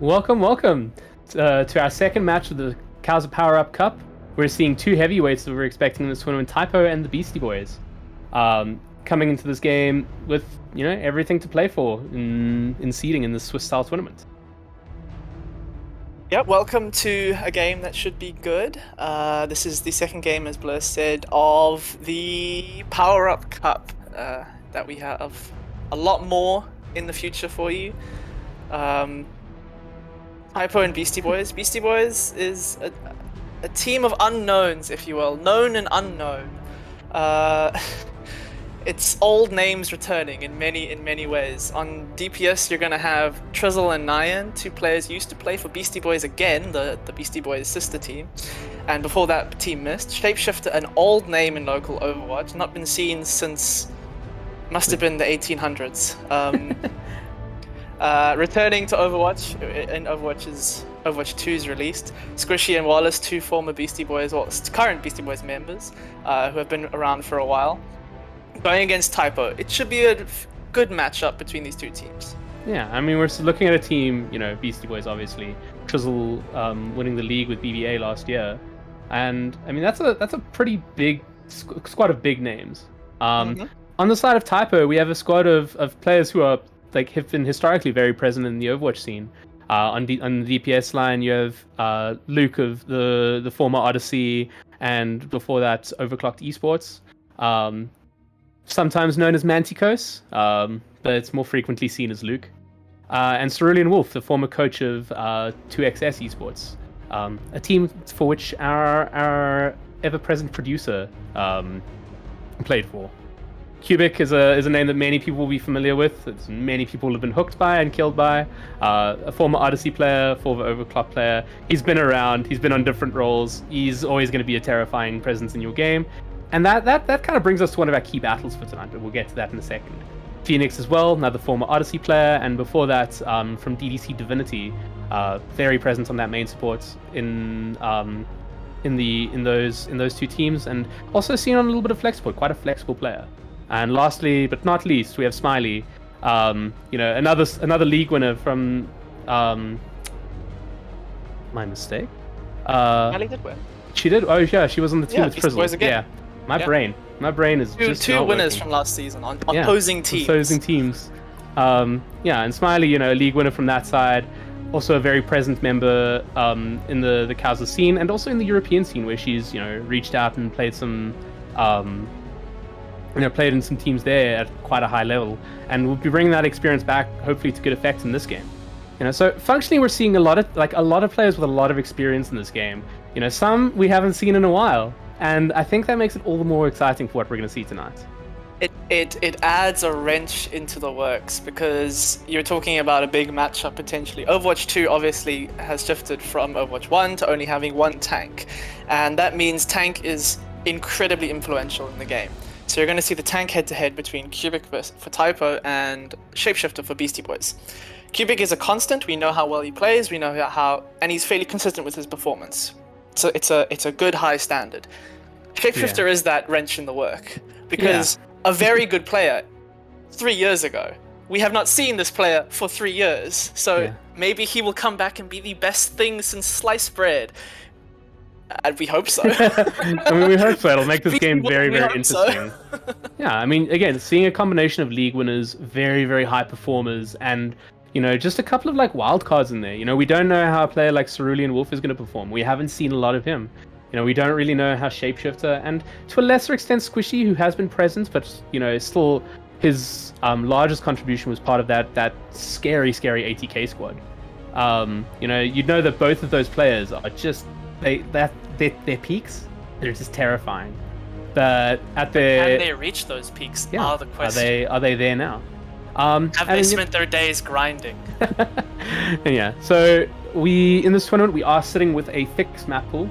Welcome to our second match of the Cowser Power Up Cup. We're seeing two heavyweights that we're expecting in this tournament, Typ0 and the Beasty Boys, coming into this game with everything to play for in seeding in the Swiss style tournament. Yep, welcome to a game that should be good. This is the second game, as Blur said, of the Power Up Cup. That we have a lot more in the future for you. Typ0 and Beasty Boys. Beasty Boys is a team of unknowns, if you will, known and unknown. It's old names returning in many ways. On DPS, you're gonna have Trizzle and Nyan, two players who used to play for Beasty Boys again, the Beasty Boys sister team. And before that, team missed. Shapeshifter, an old name in local Overwatch, not been seen since must have been the 1800s. Returning to Overwatch, in Overwatch 2 is released. Squishy and Wallace, two former Beasty Boys, or current Beasty Boys members, who have been around for a while, going against Typ0. It should be a good matchup between these two teams. Yeah, I mean, we're looking at a team, Beasty Boys, obviously. Trizzle winning the league with BBA last year. And, I mean, that's a pretty big squad of big names. On the side of Typ0, we have a squad of players who are have been historically very present in the Overwatch scene. On the DPS line, you have Luke of the former Odyssey, and before that, Overclocked Esports. Sometimes known as Manticos, but it's more frequently seen as Luke. And Cerulean Wolf, the former coach of 2XS Esports, a team for which our ever-present producer played for. Cubic is a name that many people will be familiar with. It's many people have been hooked by and killed by. A former Odyssey player, former Overclock player. He's been around. He's been on different roles. He's always going to be a terrifying presence in your game. And that kind of brings us to one of our key battles for tonight, but we'll get to that in a second. Phoenix as well, another former Odyssey player, and before that, from DDC Divinity, very present on that main support in those two teams, and also seen on a little bit of flex support, quite a flexible player. And lastly, but not least, we have Smiley, another league winner from my mistake. Smiley did win. She did. Oh yeah, she was on the team with Beasty Boys Trizzle. again. Yeah, my brain is just two not winners working. from last season on opposing teams. Opposing teams. And Smiley, a league winner from that side. Also a very present member in the Cowser scene, and also in the European scene, where she's reached out and played some. Played in some teams there at quite a high level, and we'll be bringing that experience back, hopefully, to good effect in this game. So functionally, we're seeing a lot of players with a lot of experience in this game. Some we haven't seen in a while, and I think that makes it all the more exciting for what we're going to see tonight. It adds a wrench into the works, because you're talking about a big matchup potentially. Overwatch 2 obviously has shifted from Overwatch 1 to only having one tank, and that means tank is incredibly influential in the game. So you're going to see the tank head-to-head between Cubic for Typ0 and Shapeshifter for Beasty Boys. Cubic is a constant. We know how well he plays. We know and he's fairly consistent with his performance. So it's a good high standard. Shapeshifter is that wrench in the work, because a very good player 3 years ago. We have not seen this player for 3 years. So maybe he will come back and be the best thing since sliced bread. And we hope so. I mean, we hope so. It'll make this game very interesting. Yeah, I mean, again, seeing a combination of league winners, very, very high performers, and, just a couple of, wild cards in there. We don't know how a player like Cerulean Wolf is going to perform. We haven't seen a lot of him. We don't really know how Shapeshifter, and to a lesser extent Squishy, who has been present, but, still his largest contribution was part of that scary ATK squad. You'd know that both of those players are just... their peaks, they're just terrifying. But at their... Can they reach those peaks? Are the question. Are they there now? Have they spent their days grinding? And so in this tournament we are sitting with a fixed map pool.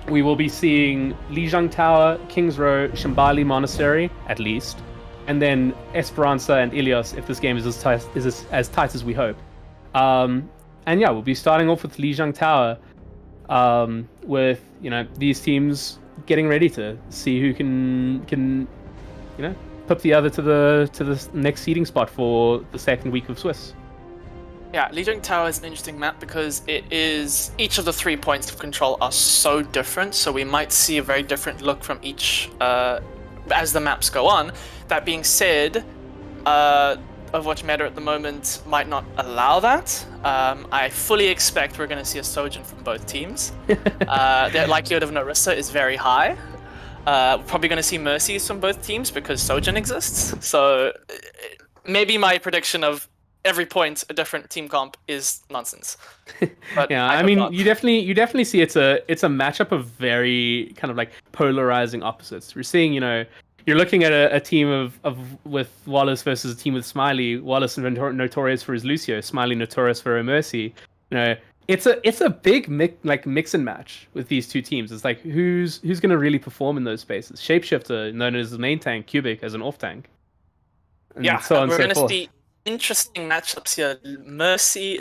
We will be seeing Lijiang Tower, King's Row, Shambali Monastery at least, and then Esperanza and Ilios if this game is as tight as we hope. And we'll be starting off with Lijiang Tower, with these teams getting ready to see who can put the other to the next seeding spot for the second week of Swiss. Yeah, Lijiang Tower is an interesting map because it is each of the 3 points of control are so different, so we might see a very different look from each as the maps go on. That being said, Overwatch meta at the moment might not allow that. I fully expect we're going to see a Sojourn from both teams. The likelihood of Narissa is very high. We're probably going to see Mercies from both teams because Sojourn exists. So maybe my prediction of every point a different team comp is nonsense. But Yeah, I I hope mean, not. you definitely see it's a matchup of very kind of like polarizing opposites. We're seeing, you're looking at a team of with Wallace versus a team with Smiley. Wallace notorious for his Lucio, Smiley notorious for her Mercy. It's a big mix and match with these two teams. It's like who's going to really perform in those spaces. Shapeshifter, known as the main tank, Cubic as an off tank, and Yeah, so on and we're so going to forth. see interesting matchups here. Mercy,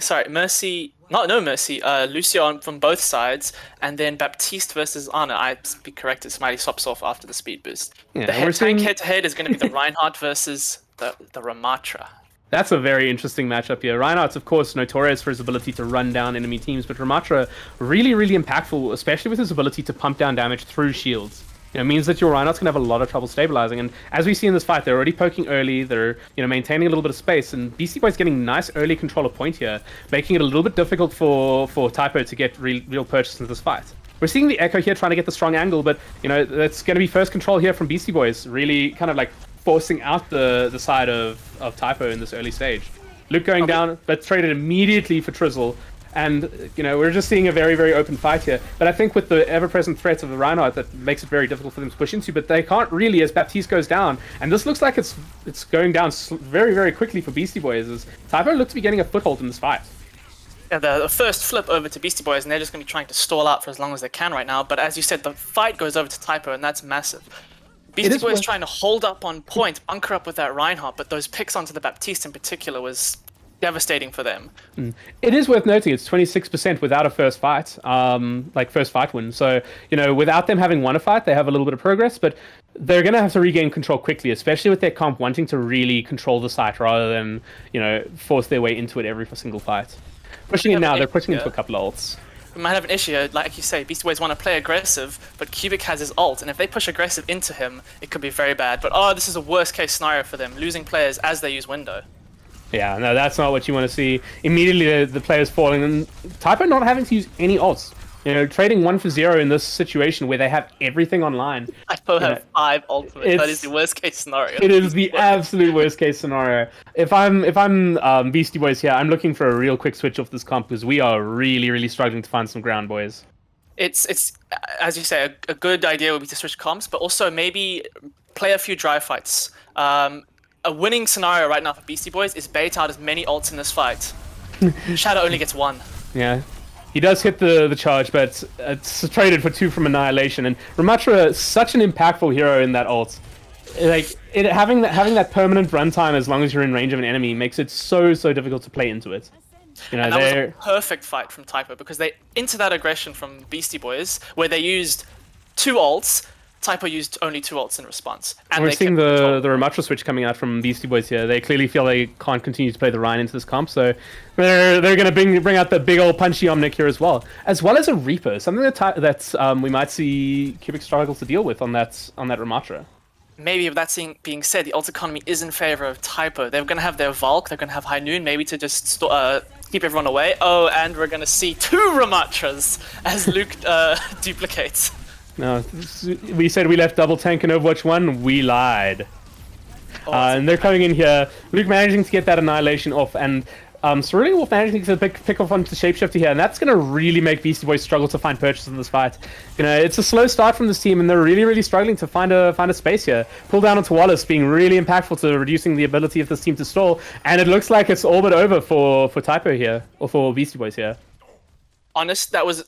Lucio from both sides, and then Baptiste versus Ana. I be corrected, Smiley swaps off after the speed boost. Yeah, The we're tank seeing head-to-head is going to be the Reinhardt versus the Ramatra. that's a very interesting matchup here. Reinhardt's, of course, notorious for his ability to run down enemy teams, but Ramatra really, really impactful, especially with his ability to pump down damage through shields. It means that your Reinhardt's going to have a lot of trouble stabilizing. And as we see in this fight, they're already poking early. They're maintaining a little bit of space. And Beasty Boy's getting nice early control of point here, making it a little bit difficult for Typ0 to get real purchase into this fight. We're seeing the Echo here trying to get the strong angle, but that's going to be first control here from Beasty Boys, really kind of like forcing out the side of Typ0 in this early stage. Luke going down, but traded immediately for Trizzle. And, we're just seeing a very, very open fight here. But I think with the ever-present threat of the Reinhardt, that makes it very difficult for them to push into. But they can't really as Baptiste goes down. And this looks like it's going down very, very quickly for Beasty Boys, as Typ0 look to be getting a foothold in this fight. Yeah, the first flip over to Beastie Boys, and they're just going to be trying to stall out for as long as they can right now. But as you said, the fight goes over to Typ0, and that's massive. Beastie Boys trying to hold up on point, bunker up with that Reinhardt, but those picks onto the Baptiste in particular was devastating for them. It is worth noting it's 26% without a first fight, first fight win. So, without them having won a fight, they have a little bit of progress, but they're going to have to regain control quickly, especially with their comp wanting to really control the site rather than, force their way into it every single fight. Pushing in now, they're pushing into a couple of ults. We might have an issue, like you say, Beastie Boys want to play aggressive, but Cubic has his ult, and if they push aggressive into him, it could be very bad. But this is a worst case scenario for them, losing players as they use window. Yeah, no, that's not what you want to see. Immediately, the players falling, and Typ0 not having to use any ults. Trading 1 for 0 in this situation where they have everything online. Typ0 have 5 ultimates. That is the worst case scenario. It is the absolute worst case scenario. If I'm Beastie Boys here, I'm looking for a real quick switch off this comp because we are really, really struggling to find some ground, boys. It's as you say, a good idea would be to switch comps, but also maybe play a few dry fights. A winning scenario right now for Beastie Boys is bait out as many ults in this fight. Shadow only gets 1. Yeah. He does hit the charge, but it's traded for 2 from Annihilation. And Ramatra is such an impactful hero in that ult. Having that permanent runtime as long as you're in range of an enemy makes it so difficult to play into it. And that was a perfect fight from Typ0 because they into that aggression from Beastie Boys where they used 2 ults. Typ0 used only 2 ults in response. And we're seeing the Ramatra switch coming out from Beastie Boys here. They clearly feel they can't continue to play the Ryan into this comp, so they're going to bring out the big old punchy Omnic here as well as a Reaper, something that we might see Cubic struggle to deal with on that Ramatra. Maybe with that being said, the ult economy is in favor of Typ0. They're going to have their Valk, they're going to have High Noon, maybe to just keep everyone away. Oh, and we're going to see 2 Ramatras as Luke duplicates. No, we said we left double tank in Overwatch 1, we lied. And they're coming in here, Luke managing to get that Annihilation off, and Cerulean Wolf managing to pick off onto Shapeshifter here, and that's going to really make Beastie Boys struggle to find purchase in this fight. It's a slow start from this team, and they're really, really struggling to find a space here. Pull down onto Wallace, being really impactful to reducing the ability of this team to stall, and it looks like it's all but over for Typ0 here, or for Beastie Boys here. Honest, that was...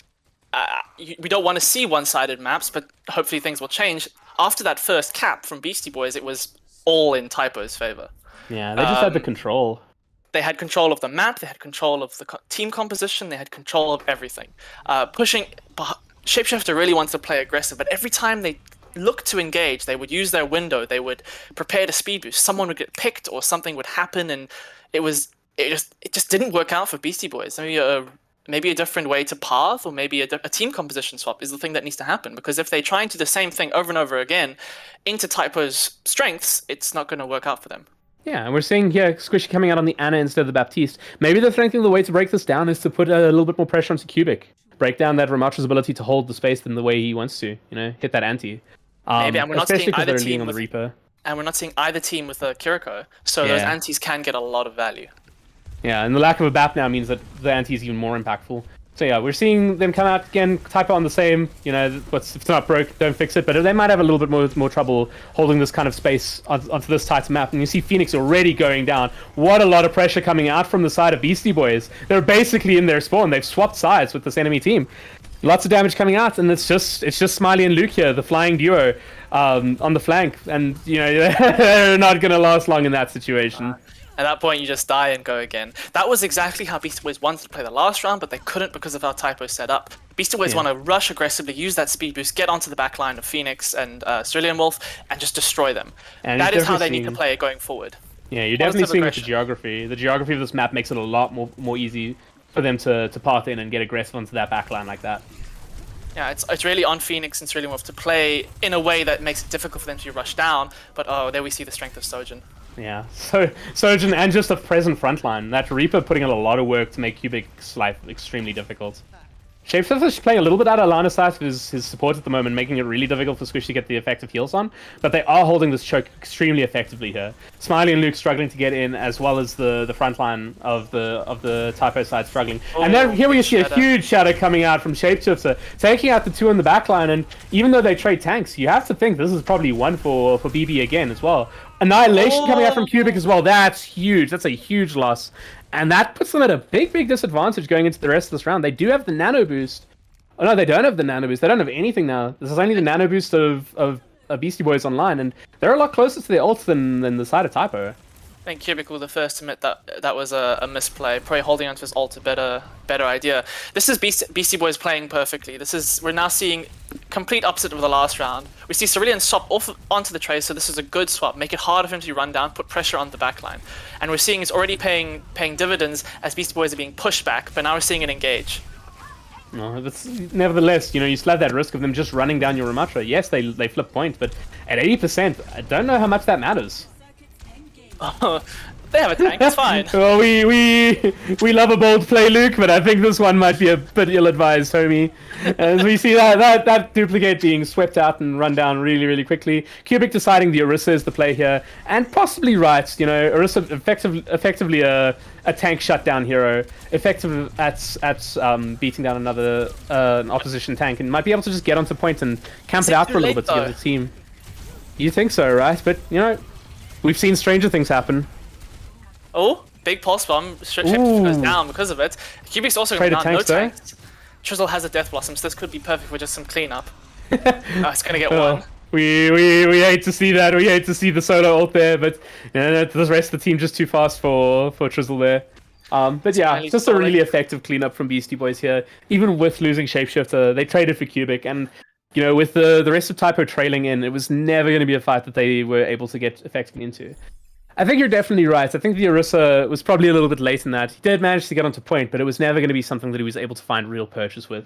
we don't want to see one-sided maps, but hopefully things will change. After that first cap from Beastie Boys, it was all in Typ0's favor. Yeah, they just had the control. They had control of the map, they had control of the team composition, they had control of everything. Shapeshifter really wants to play aggressive, but every time they looked to engage, they would use their window, they would prepare to speed boost. Someone would get picked or something would happen, and it was it just didn't work out for Beastie Boys. Maybe a different way to path, or maybe a team composition swap is the thing that needs to happen. Because if they try and do the same thing over and over again into Typ0's strengths, it's not going to work out for them. Yeah, and we're seeing here Squishy coming out on the Ana instead of the Baptiste. Maybe they're thinking the way to break this down is to put a little bit more pressure onto Cubic. Break down that Ramatra's ability to hold the space in the way he wants to, hit that anti. Maybe, and we're not especially seeing because either they're leaning team on the with, Reaper. and we're not seeing either team with a Kiriko, so those antis can get a lot of value. Yeah, and the lack of a BAP now means that the anti is even more impactful. So yeah, we're seeing them come out again, Typ0 on the same, if it's not broke, don't fix it, but they might have a little bit more trouble holding this kind of space onto this tight map. And you see Phoenix already going down. What a lot of pressure coming out from the side of Beastie Boys. They're basically in their spawn. They've swapped sides with this enemy team. Lots of damage coming out, and it's just Smiley and Luke here, the flying duo, on the flank. And, they're not going to last long in that situation. At that point, you just die and go again. That was exactly how Beastie Boys wanted to play the last round, but they couldn't because of how Typ0 set up. Beastie Boys want to rush aggressively, use that speed boost, get onto the back line of Phoenix and Cerulean Wolf, and just destroy them. And that is how they need to play it going forward. Yeah, you're definitely seeing with the geography. The geography of this map makes it a lot more easy for them to path in and get aggressive onto that back line like that. Yeah, it's really on Phoenix and Cerulean Wolf to play in a way that makes it difficult for them to rush down, but there we see the strength of Sojin. Yeah, so Sojin and just a present frontline. That Reaper putting in a lot of work to make Cubic's life extremely difficult. Shapeshifter's playing a little bit out of line of sight with his support at the moment, making it really difficult for Squish to get the effective heals on, but they are holding this choke extremely effectively here. Smiley and Luke struggling to get in, as well as the front line of the Typ0 side struggling. And then here we see a huge shadow coming out from Shapeshifter, taking out the two in the back line, and even though they trade tanks, you have to think this is probably one for BB again as well. Annihilation coming out from Cubic as well. That's huge. That's a huge loss. And that puts them at a big disadvantage going into the rest of this round. They do have the nano boost. Oh no, they don't have the nano boost. They don't have anything now. This is only the nano boost of Beastie Boys online, and they're a lot closer to their ult than the side of Typ0. I think Cubic will the first to admit that was a misplay. Probably holding onto his ult a better idea. This is Beastie Boys playing perfectly. We're now seeing complete opposite of the last round. We see Cerulean swap off onto the Tracer, so this is a good swap. Make it harder for him to run down, put pressure on the backline. And we're seeing it's already paying dividends as Beastie Boys are being pushed back, but now we're seeing it engage. No, that's nevertheless, you still have that risk of them just running down your Ramatra. Yes, they flip point, but at 80%, I don't know how much that matters. They have a tank, it's fine. Well, we love a bold play, Luke, but I think this one might be a bit ill-advised, homie. As we see that duplicate being swept out and run down really quickly. Cubic deciding the Orisa is the play here, and possibly right. Orisa effectively a tank shutdown hero, effective at beating down another an opposition tank, and might be able to just get onto point and camp it out for a little bit to give the team. You think so, right? But we've seen stranger things happen. Oh, big pulse bomb. Shapeshifter goes down because of it. Cubic's also going down, no tanks. Trizzle has a Death Blossom, so this could be perfect for just some cleanup. It's going to get one. We hate to see that. We hate to see the solo ult there, but the rest of the team just too fast for Trizzle there. But yeah, just a really effective cleanup from Beastie Boys here. Even with losing Shapeshifter, they traded for Cubic, and with the rest of Typ0 trailing in, it was never going to be a fight that they were able to get effectively into. I think you're definitely right. I think the Orisa was probably a little bit late in that. He did manage to get onto point, but it was never going to be something that he was able to find real purchase with.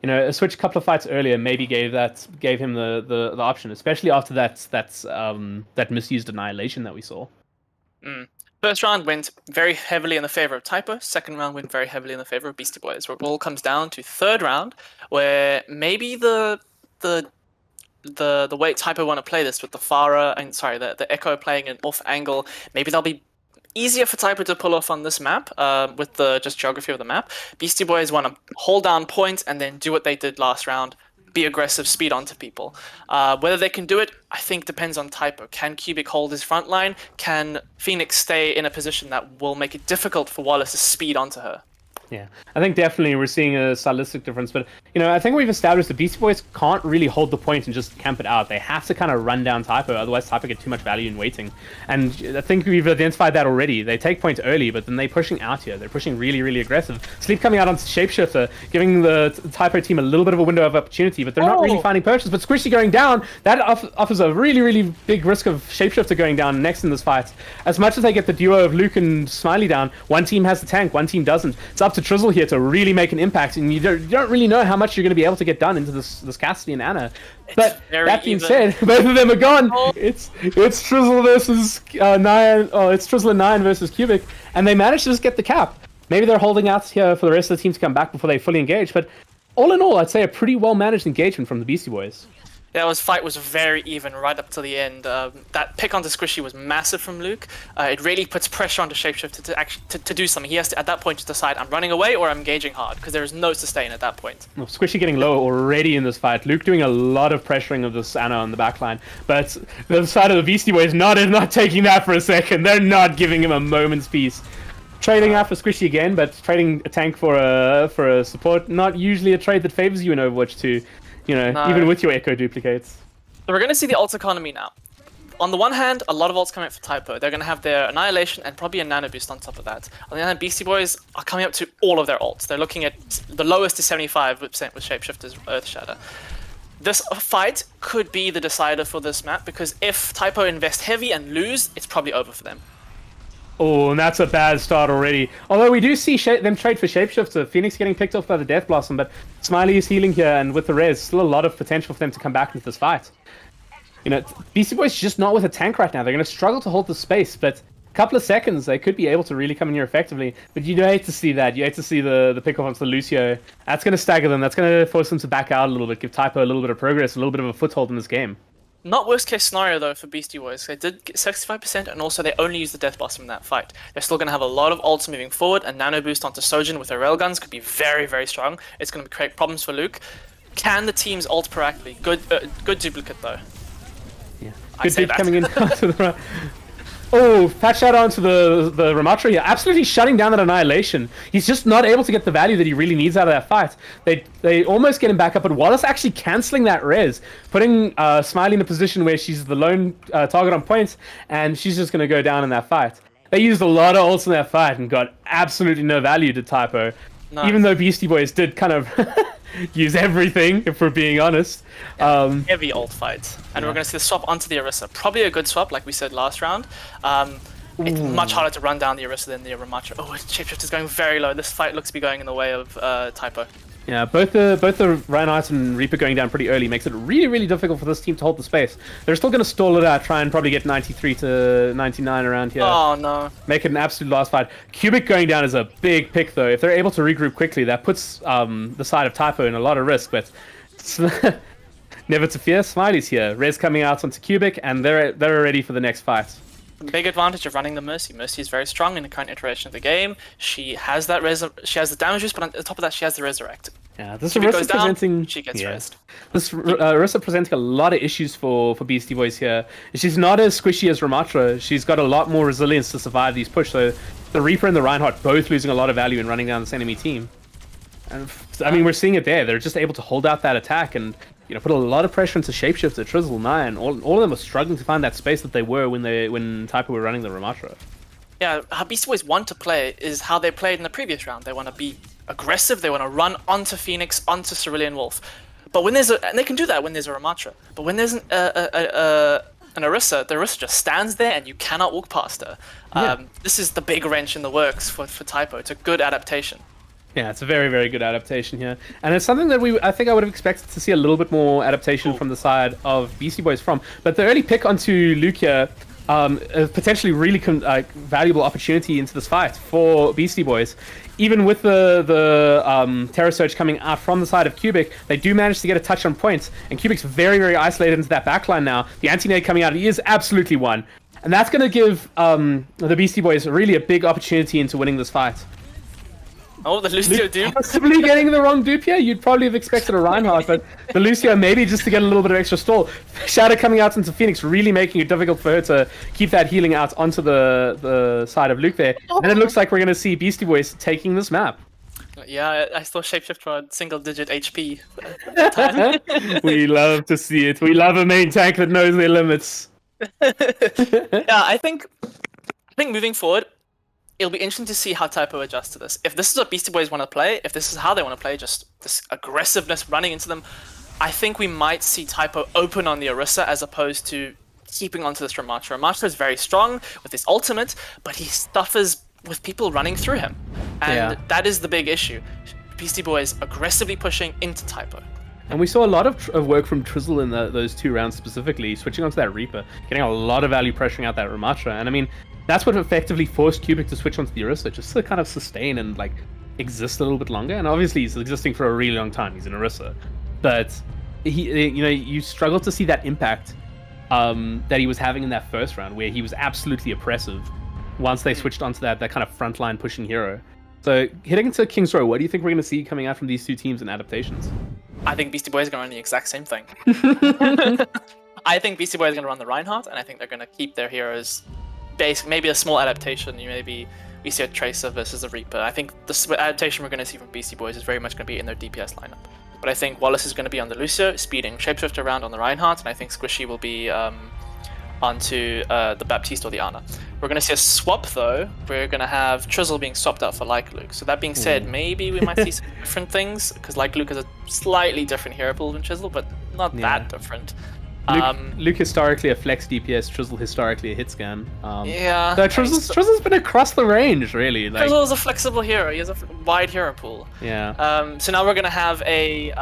A switch a couple of fights earlier maybe gave him the option, especially after that misused Annihilation that we saw. First round went very heavily in the favor of Typ0. Second round went very heavily in the favor of Beastie Boys. Where it all comes down to third round, where maybe the way Typ0 want to play this with the Echo playing an off angle, maybe that'll be easier for Typ0 to pull off on this map with the just geography of the map. Beastie Boys want to hold down points and then do what they did last round, be aggressive, speed onto people. Whether they can do it, I think depends on Typ0. Can Cubic hold his front line? Can Phoenix stay in a position that will make it difficult for Wallace to speed onto her? Yeah, I think definitely we're seeing a stylistic difference, but I think we've established the Beastie Boys can't really hold the point and just camp it out. They have to kind of run down Typ0, otherwise Typ0 get too much value in waiting. And I think we've identified that already. They take points early, but then they're pushing out here. They're pushing really, really aggressive. Sleep coming out onto Shapeshifter, giving the Typ0 team a little bit of a window of opportunity, but they're not really finding purchase. But Squishy going down, that offers a really, really big risk of Shapeshifter going down next in this fight. As much as they get the duo of Luke and Smiley down, one team has the tank, one team doesn't. It's up to Trizzle here to really make an impact, and you don't really know how much you're going to be able to get done into this Cassidy and Anna. But that being said, both of them are gone. It's Trizzle versus Nyan. Oh, it's Trizzle and Nyan versus Cubic, and they managed to just get the cap. Maybe they're holding out here for the rest of the team to come back before they fully engage. But all in all, I'd say a pretty well managed engagement from the Beastie Boys. That fight was very even right up to the end. That pick onto Squishy was massive from Luke. It really puts pressure onto Shapeshifter to do something. He has to, at that point, to decide, I'm running away or I'm engaging hard, because there is no sustain at that point. Well, Squishy getting low already in this fight. Luke doing a lot of pressuring of this Anna on the backline. But the side of the Beastie Boys not taking that for a second. They're not giving him a moment's peace. Trading out for Squishy again, but trading a tank for a support. Not usually a trade that favors you in Overwatch 2. No. Even with your Echo duplicates. So we're going to see the ult economy now. On the one hand, a lot of ults coming up for Typ0. They're going to have their Annihilation and probably a Nano Boost on top of that. On the other hand, Beastie Boys are coming up to all of their ults. They're looking at the lowest is 75% with Shapeshifter's Earth Shatter. This fight could be the decider for this map, because if Typ0 invest heavy and lose, it's probably over for them. Oh, and that's a bad start already. Although we do see them trade for Shapeshifter. Phoenix getting picked off by the Death Blossom, but Smiley is healing here, and with the res, still a lot of potential for them to come back into this fight. Beastie Boys just not with a tank right now. They're going to struggle to hold the space, but a couple of seconds, they could be able to really come in here effectively. But you hate to see that. You hate to see the pick off onto the Lucio. That's going to stagger them. That's going to force them to back out a little bit, give Typ0 a little bit of progress, a little bit of a foothold in this game. Not worst case scenario though for Beastie Boys. They did get 65%, and also they only used the Death Blossom in that fight. They're still going to have a lot of ults moving forward, and Nano Boost onto Sojin with their railguns could be very, very strong. It's going to create problems for Luke. Can the teams ult proactively? Good duplicate though. Yeah. Good bit coming in to the right. Oh, fat shout out to the Ramatra here. Absolutely shutting down that Annihilation. He's just not able to get the value that he really needs out of that fight. They almost get him back up, but Wallace actually cancelling that res, putting Smiley in a position where she's the lone target on points, and she's just going to go down in that fight. They used a lot of ults in that fight and got absolutely no value to Typ0. Nice. Even though Beastie Boys did kind of use everything, if we're being honest. Heavy ult fight. And we're going to see the swap onto the Orisa. Probably a good swap, like we said last round. It's much harder to run down the Orisa than the Ramatra. Oh, Shapeshift is going very low. This fight looks to be going in the way of Typ0. Yeah, both the Reinhardt and Reaper going down pretty early makes it really, really difficult for this team to hold the space. They're still going to stall it out, try and probably get 93 to 99 around here. Oh, no. Make it an absolute last fight. Cubic going down is a big pick, though. If they're able to regroup quickly, that puts the side of Typ0 in a lot of risk, but never to fear. Smiley's here. Rez coming out onto Cubic, and they're ready for the next fight. The big advantage of running the Mercy. Mercy is very strong in the current iteration of the game. She has that she has the damage boost, but on top of that, she has the Resurrect. Yeah, this Orisa presenting. She gets rezzed. This Orisa presenting a lot of issues for Beastie Boys here. She's not as squishy as Ramatra. She's got a lot more resilience to survive these push. So the Reaper and the Reinhardt both losing a lot of value in running down this enemy team. And I mean, we're seeing it there. They're just able to hold out that attack and put a lot of pressure into Shapeshifter, Trizzle, Nyan. All of them are struggling to find that space that they were when Typ0 were running the Ramatra. Yeah, how Beastie Boys want to play is how they played in the previous round. They want to be aggressive. They want to run onto Phoenix, onto Cerulean Wolf. But when and they can do that when there's a Ramatra. But when there's an Orisa, the Orisa just stands there and you cannot walk past her. This is the big wrench in the works for Typ0. It's a good adaptation. Yeah, it's a very, very good adaptation here. And it's something that I think I would have expected to see a little bit more adaptation from the side of Beastie Boys from. But the early pick onto Luke here, a potentially really valuable opportunity into this fight for Beastie Boys. Even with the Terror Surge coming out from the side of Cubic, they do manage to get a touch on points. And Cubic's very, very isolated into that backline now. The anti-nade coming out, he is absolutely one. And that's going to give the Beastie Boys really a big opportunity into winning this fight. Oh, the Lucio dupe. Possibly getting the wrong dupe here. You'd probably have expected a Reinhardt, but the Lucio maybe just to get a little bit of extra stall. Shadow coming out into Phoenix, really making it difficult for her to keep that healing out onto the side of Luke there. And it looks like we're going to see Beastie Boys taking this map. Yeah, I saw Shapeshifter on single-digit HP at the time. We love to see it. We love a main tank that knows their limits. Yeah, I think moving forward, it'll be interesting to see how Typo adjusts to this. If this is what Beastie Boys want to play, if this is how they want to play, just this aggressiveness running into them, I think we might see Typo open on the Orisa as opposed to keeping onto this Ramattra. Ramattra is very strong with his ultimate, but he suffers with people running through him. And that is the big issue. Beastie Boys aggressively pushing into Typo. And we saw a lot of work from Trizzle in those 2 rounds specifically, switching onto that Reaper, getting a lot of value pressuring out that Ramattra. And I mean, that's what effectively forced Cubic to switch onto the Orisa, just to kind of sustain and like exist a little bit longer. And obviously he's existing for a really long time. He's an Orisa. But you struggle to see that impact that he was having in that first round, where he was absolutely oppressive once they switched onto that kind of frontline pushing hero. So heading into King's Row, what do you think we're going to see coming out from these 2 teams in adaptations? I think Beastie Boys are going to run the exact same thing. I think Beastie Boys are going to run the Reinhardt, and I think they're going to keep their heroes basic. Maybe a small adaptation. Maybe we see a Tracer versus a Reaper. I think the adaptation we're going to see from Beastie Boys is very much going to be in their DPS lineup. But I think Wallace is going to be on the Lucio, speeding Shapeshifter around on the Reinhardt, and I think Squishy will be onto the Baptiste or the Ana. We're going to see a swap though. We're going to have Trizzle being swapped out for Like Luke. So that being said, maybe we might see some different things, because Like Luke is a slightly different hero pool than Trizzle, but not that different. Luke historically a flex DPS, Trizzle historically a hit scan. Yeah. So Trizzle's been across the range, really. Like... Trizzle is a flexible hero. He has a wide hero pool. Yeah. So now we're going to have a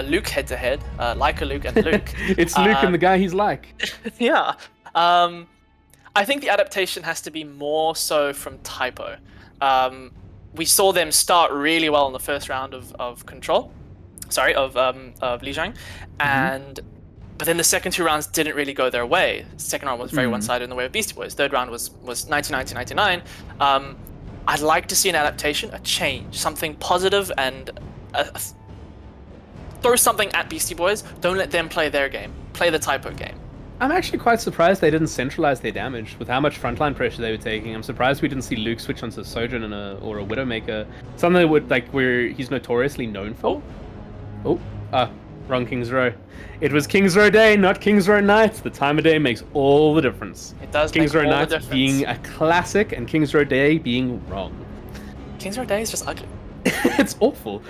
Luke head-to-head, like a Luke and Luke. It's Luke and the guy he's like. Yeah. I think the adaptation has to be more so from Typo. We saw them start really well in the first round of Control. Sorry, of Lijiang. But then the second 2 rounds didn't really go their way. Second round was very one-sided in the way of Beastie Boys. Third round was 99-99. I'd like to see an adaptation, a change, something positive, and throw something at Beastie Boys. Don't let them play their game. Play the Typo game. I'm actually quite surprised they didn't centralize their damage with how much frontline pressure they were taking. I'm surprised we didn't see Luke switch onto Sojourn or a Widowmaker. Something that would where he's notoriously known for. Wrong King's Row. It was King's Row day, not King's Row night. The time of day makes all the difference. It does King's make Row all night the difference. being a classic and King's Row day being wrong. King's Row day is just ugly. It's awful.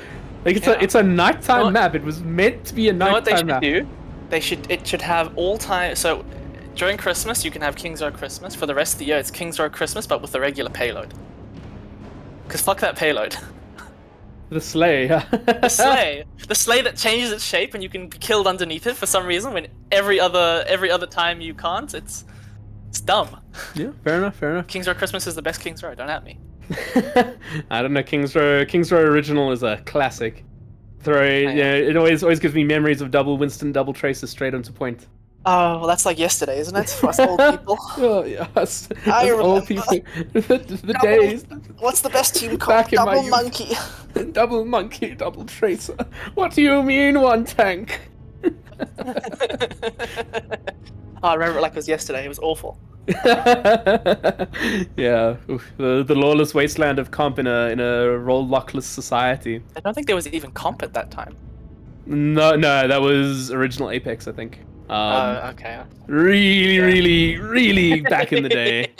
Like it's a nighttime map. It was meant to be a nighttime map. You know what they should do? It should have all time. So during Christmas, you can have King's Row Christmas. For the rest of the year, it's King's Row Christmas, but with the regular payload. Because fuck that payload. The sleigh. The sleigh that changes its shape and you can be killed underneath it for some reason when every other time you can't. It's dumb. Yeah, fair enough. King's Row Christmas is the best King's Row. Don't at me. I don't know. King's Row Original is a classic. It always gives me memories of double Winston, double Tracer straight onto point. Oh, well, that's like yesterday, isn't it? For us old people. Oh, yes. I remember. Old people. the days. What's the best team called? Double Monkey. Double Monkey, double Tracer. What do you mean, one tank? I remember it like it was yesterday. It was awful. Yeah, the lawless wasteland of comp in a role-lockless society. I don't think there was even comp at that time. No, that was original Apex, I think. Okay. Really back in the day.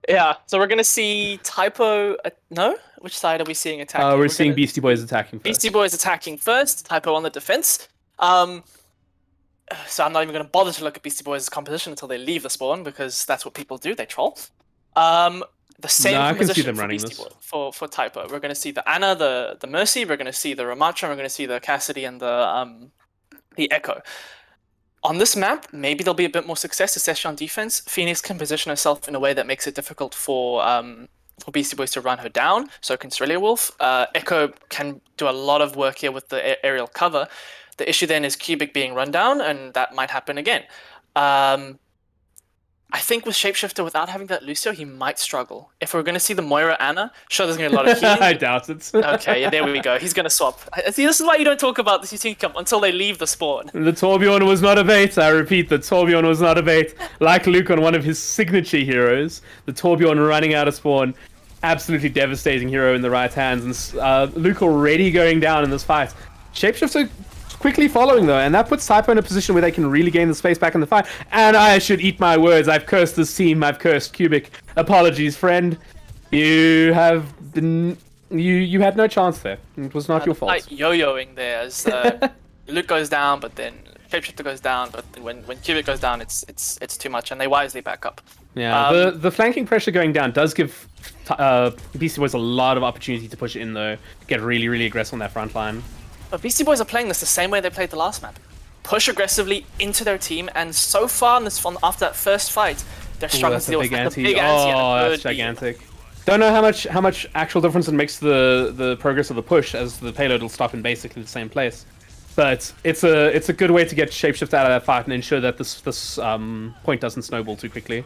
Yeah, so we're gonna see Typo. No, which side are we seeing attacking? We're seeing Beastie Boys attacking first. Beastie Boys attacking first. Typo on the defense. So I'm not even gonna bother to look at Beastie Boys' composition until they leave the spawn because that's what people do. They troll. The same composition for Beastie Boys for Typo. We're gonna see the Ana, the Mercy. We're gonna see the Ramattra. We're gonna see the Cassidy and the Echo. On this map, maybe there'll be a bit more success, especially on defense. Phoenix can position herself in a way that makes it difficult for Beastie Boys to run her down. So can Cerelia Wolf. Echo can do a lot of work here with the aerial cover. The issue then is Cubic being run down, and that might happen again. I think with Shapeshifter, without having that Lucio, he might struggle. If we're going to see the Moira Ana, sure, there's going to be a lot of healing. I doubt it. Okay, yeah, there we go. He's going to swap. See, this is why you don't talk about the CT comp until they leave the spawn. The Torbjorn was not a bait. I repeat, the Torbjorn was not a bait. Like Luke on one of his signature heroes, the Torbjorn running out of spawn. absolutely devastating hero in the right hands, and Luke already going down in this fight. Shapeshifter quickly following though, and that puts Typ0 in a position where they can really gain the space back in the fight. And I should eat my words. I've cursed this team. I've cursed Cubic. Apologies, friend. You have been. You had no chance there. It was not your fault. Like yo-yoing there as Luke goes down, but then Shapeshifter goes down, but when Cubic goes down, it's too much, and they wisely back up. Yeah, the flanking pressure going down does give Beasty Boys a lot of opportunity to push in though, get really aggressive on that front line. But Beastie Boys are playing this the same way they played the last map. Push aggressively into their team, and so far in this after that first fight, they're struggling to deal with the big anti. Oh, that's gigantic. Don't know how much actual difference it makes to the progress of the push, as the payload will stop in basically the same place. But it's a good way to get Shapeshift out of that fight and ensure that this point doesn't snowball too quickly.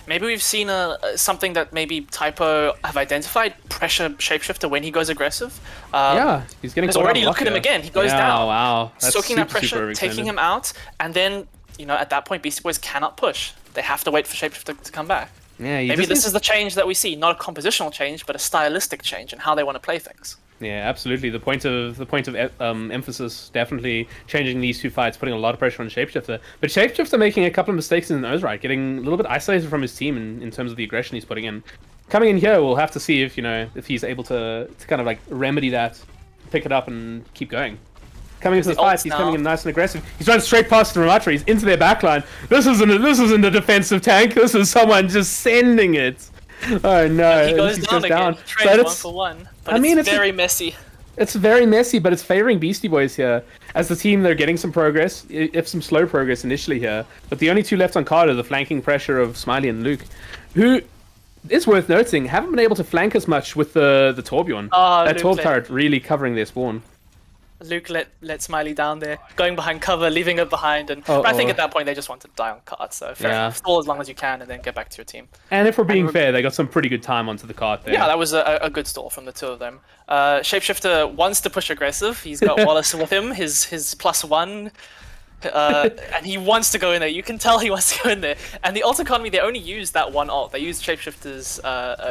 Maybe we've seen something that maybe Typ0 have identified: pressure Shapeshifter when he goes aggressive. Yeah, he's getting. Already look at him again. He goes down. Wow, that's soaking that pressure, taking him out, and then at that point, Beastie Boys cannot push. They have to wait for Shapeshifter to come back. Yeah, maybe this is the change that we see, not a compositional change, but a stylistic change in how they want to play things. Yeah, absolutely. The point of emphasis definitely changing these two fights, putting a lot of pressure on Shapeshifter. But Shapeshifter making a couple of mistakes in the nose right, getting a little bit isolated from his team in terms of the aggression he's putting in. Coming in here, we'll have to see if he's able to kind of like remedy that, pick it up and keep going. Coming into the fight, he's coming in nice and aggressive. He's running straight past the Ramatra. He's into their backline. This isn't a defensive tank. This is someone just sending it. Oh no! He goes down again. He trades 1-for-1. But it's very messy. It's very messy, but it's favoring Beastie Boys here. As the team, they're getting some progress, if some slow progress initially here. But the only two left on card are the flanking pressure of Smiley and Luke, who is worth noting haven't been able to flank as much with the Torbjorn. That Torb turret really covering their spawn. Luke let Smiley down there, going behind cover, leaving it behind, and I think at that point they just want to die on cart, so fair enough. Stall as long as you can and then get back to your team. And if we're being fair, they got some pretty good time onto the cart there. Yeah, that was a good stall from the two of them. Shapeshifter wants to push aggressive. He's got Wallace with him, his +1, and he wants to go in there. You can tell he wants to go in there. And the ult economy, they only use that one ult. They use Shapeshifter's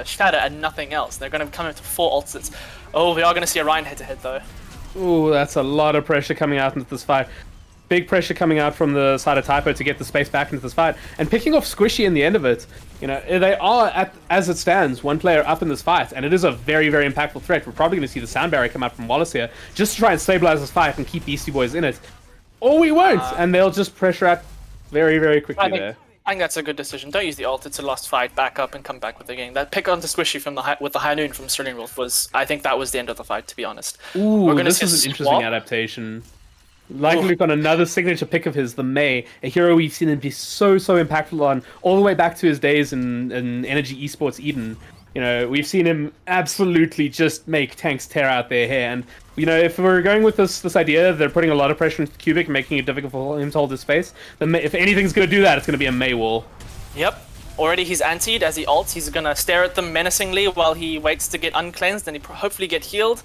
Shatter and nothing else. They're going to come into 4 ults. We are going to see a Ryan head-to-head though. Ooh, that's a lot of pressure coming out into this fight. Big pressure coming out from the side of Typ0 to get the space back into this fight. And picking off Squishy in the end of it. They are, as it stands, one player up in this fight. And it is a very impactful threat. We're probably going to see the sound barrier come out from Wallace here, just to try and stabilize this fight and keep Beastie Boys in it. Or we won't, and they'll just pressure out very quickly there. I think that's a good decision. Don't use the ult. It's a lost fight. Back up and come back with the game. That pick onto Squishy from with the High Noon from Sterling Wolf I think that was the end of the fight, to be honest. Ooh, this is an interesting adaptation. Like Luke on another signature pick of his, the May, a hero we've seen him be so impactful on, all the way back to his days in Energy Esports Eden. We've seen him absolutely just make tanks tear out their hair. And, if we're going with this idea, they're putting a lot of pressure into Cubic, making it difficult for him to hold his space. Then if anything's going to do that, it's going to be a May wall. Yep. Already he's antied as he ults. He's going to stare at them menacingly while he waits to get uncleansed and hopefully get healed.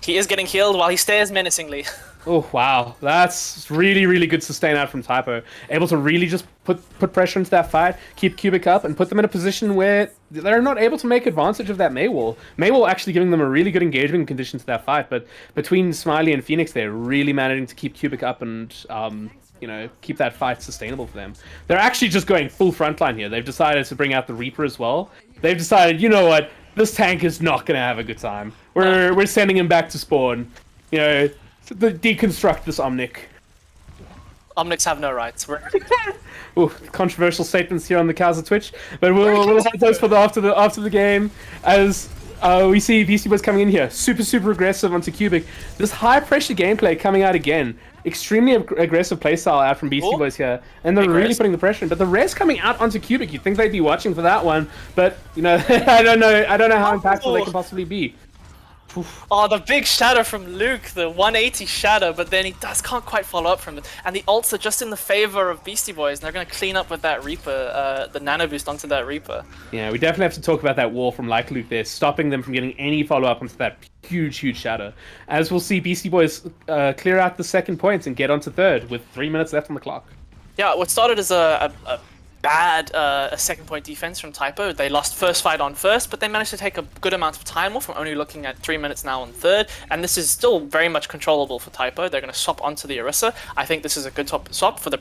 He is getting healed while he stares menacingly. Oh, wow. That's really good sustain out from Typ0. Able to really just put pressure into that fight, keep Cubic up, and put them in a position where they're not able to make advantage of that May wall. May wall actually giving them a really good engagement condition to that fight, but between Smiley and Phoenix, they're really managing to keep Cubic up and, keep that fight sustainable for them. They're actually just going full frontline here. They've decided to bring out the Reaper as well. They've decided, you know what? This tank is not going to have a good time. We're sending him back to spawn. Deconstruct this Omnic. Omnics have no rights. Ooh, controversial statements here on the Kaiser Twitch, but we'll have those for after the game, as we see Beastie Boys coming in here, super aggressive onto Cubic. This high pressure gameplay coming out again, extremely aggressive playstyle out from Beastie Boys here, and they're really putting the pressure in. But the rest coming out onto Cubic, you'd think they'd be watching for that one, but I don't know how impactful they can possibly be. Oh, the big shatter from Luke, the 180 shatter, but then he can't quite follow up from it. And the ults are just in the favor of Beastie Boys, and they're going to clean up with that Reaper, the nano boost onto that Reaper. Yeah, we definitely have to talk about that wall from Like Luke there, stopping them from getting any follow-up onto that huge shatter. As we'll see Beastie Boys clear out the second points and get onto third with 3 minutes left on the clock. Yeah, what started as a bad a second point defense from Typ0. They lost first fight on first, but they managed to take a good amount of time off. I'm only looking at 3 minutes now on third, and this is still very much controllable for Typ0. They're going to swap onto the Orisa. I think this is a good top swap for the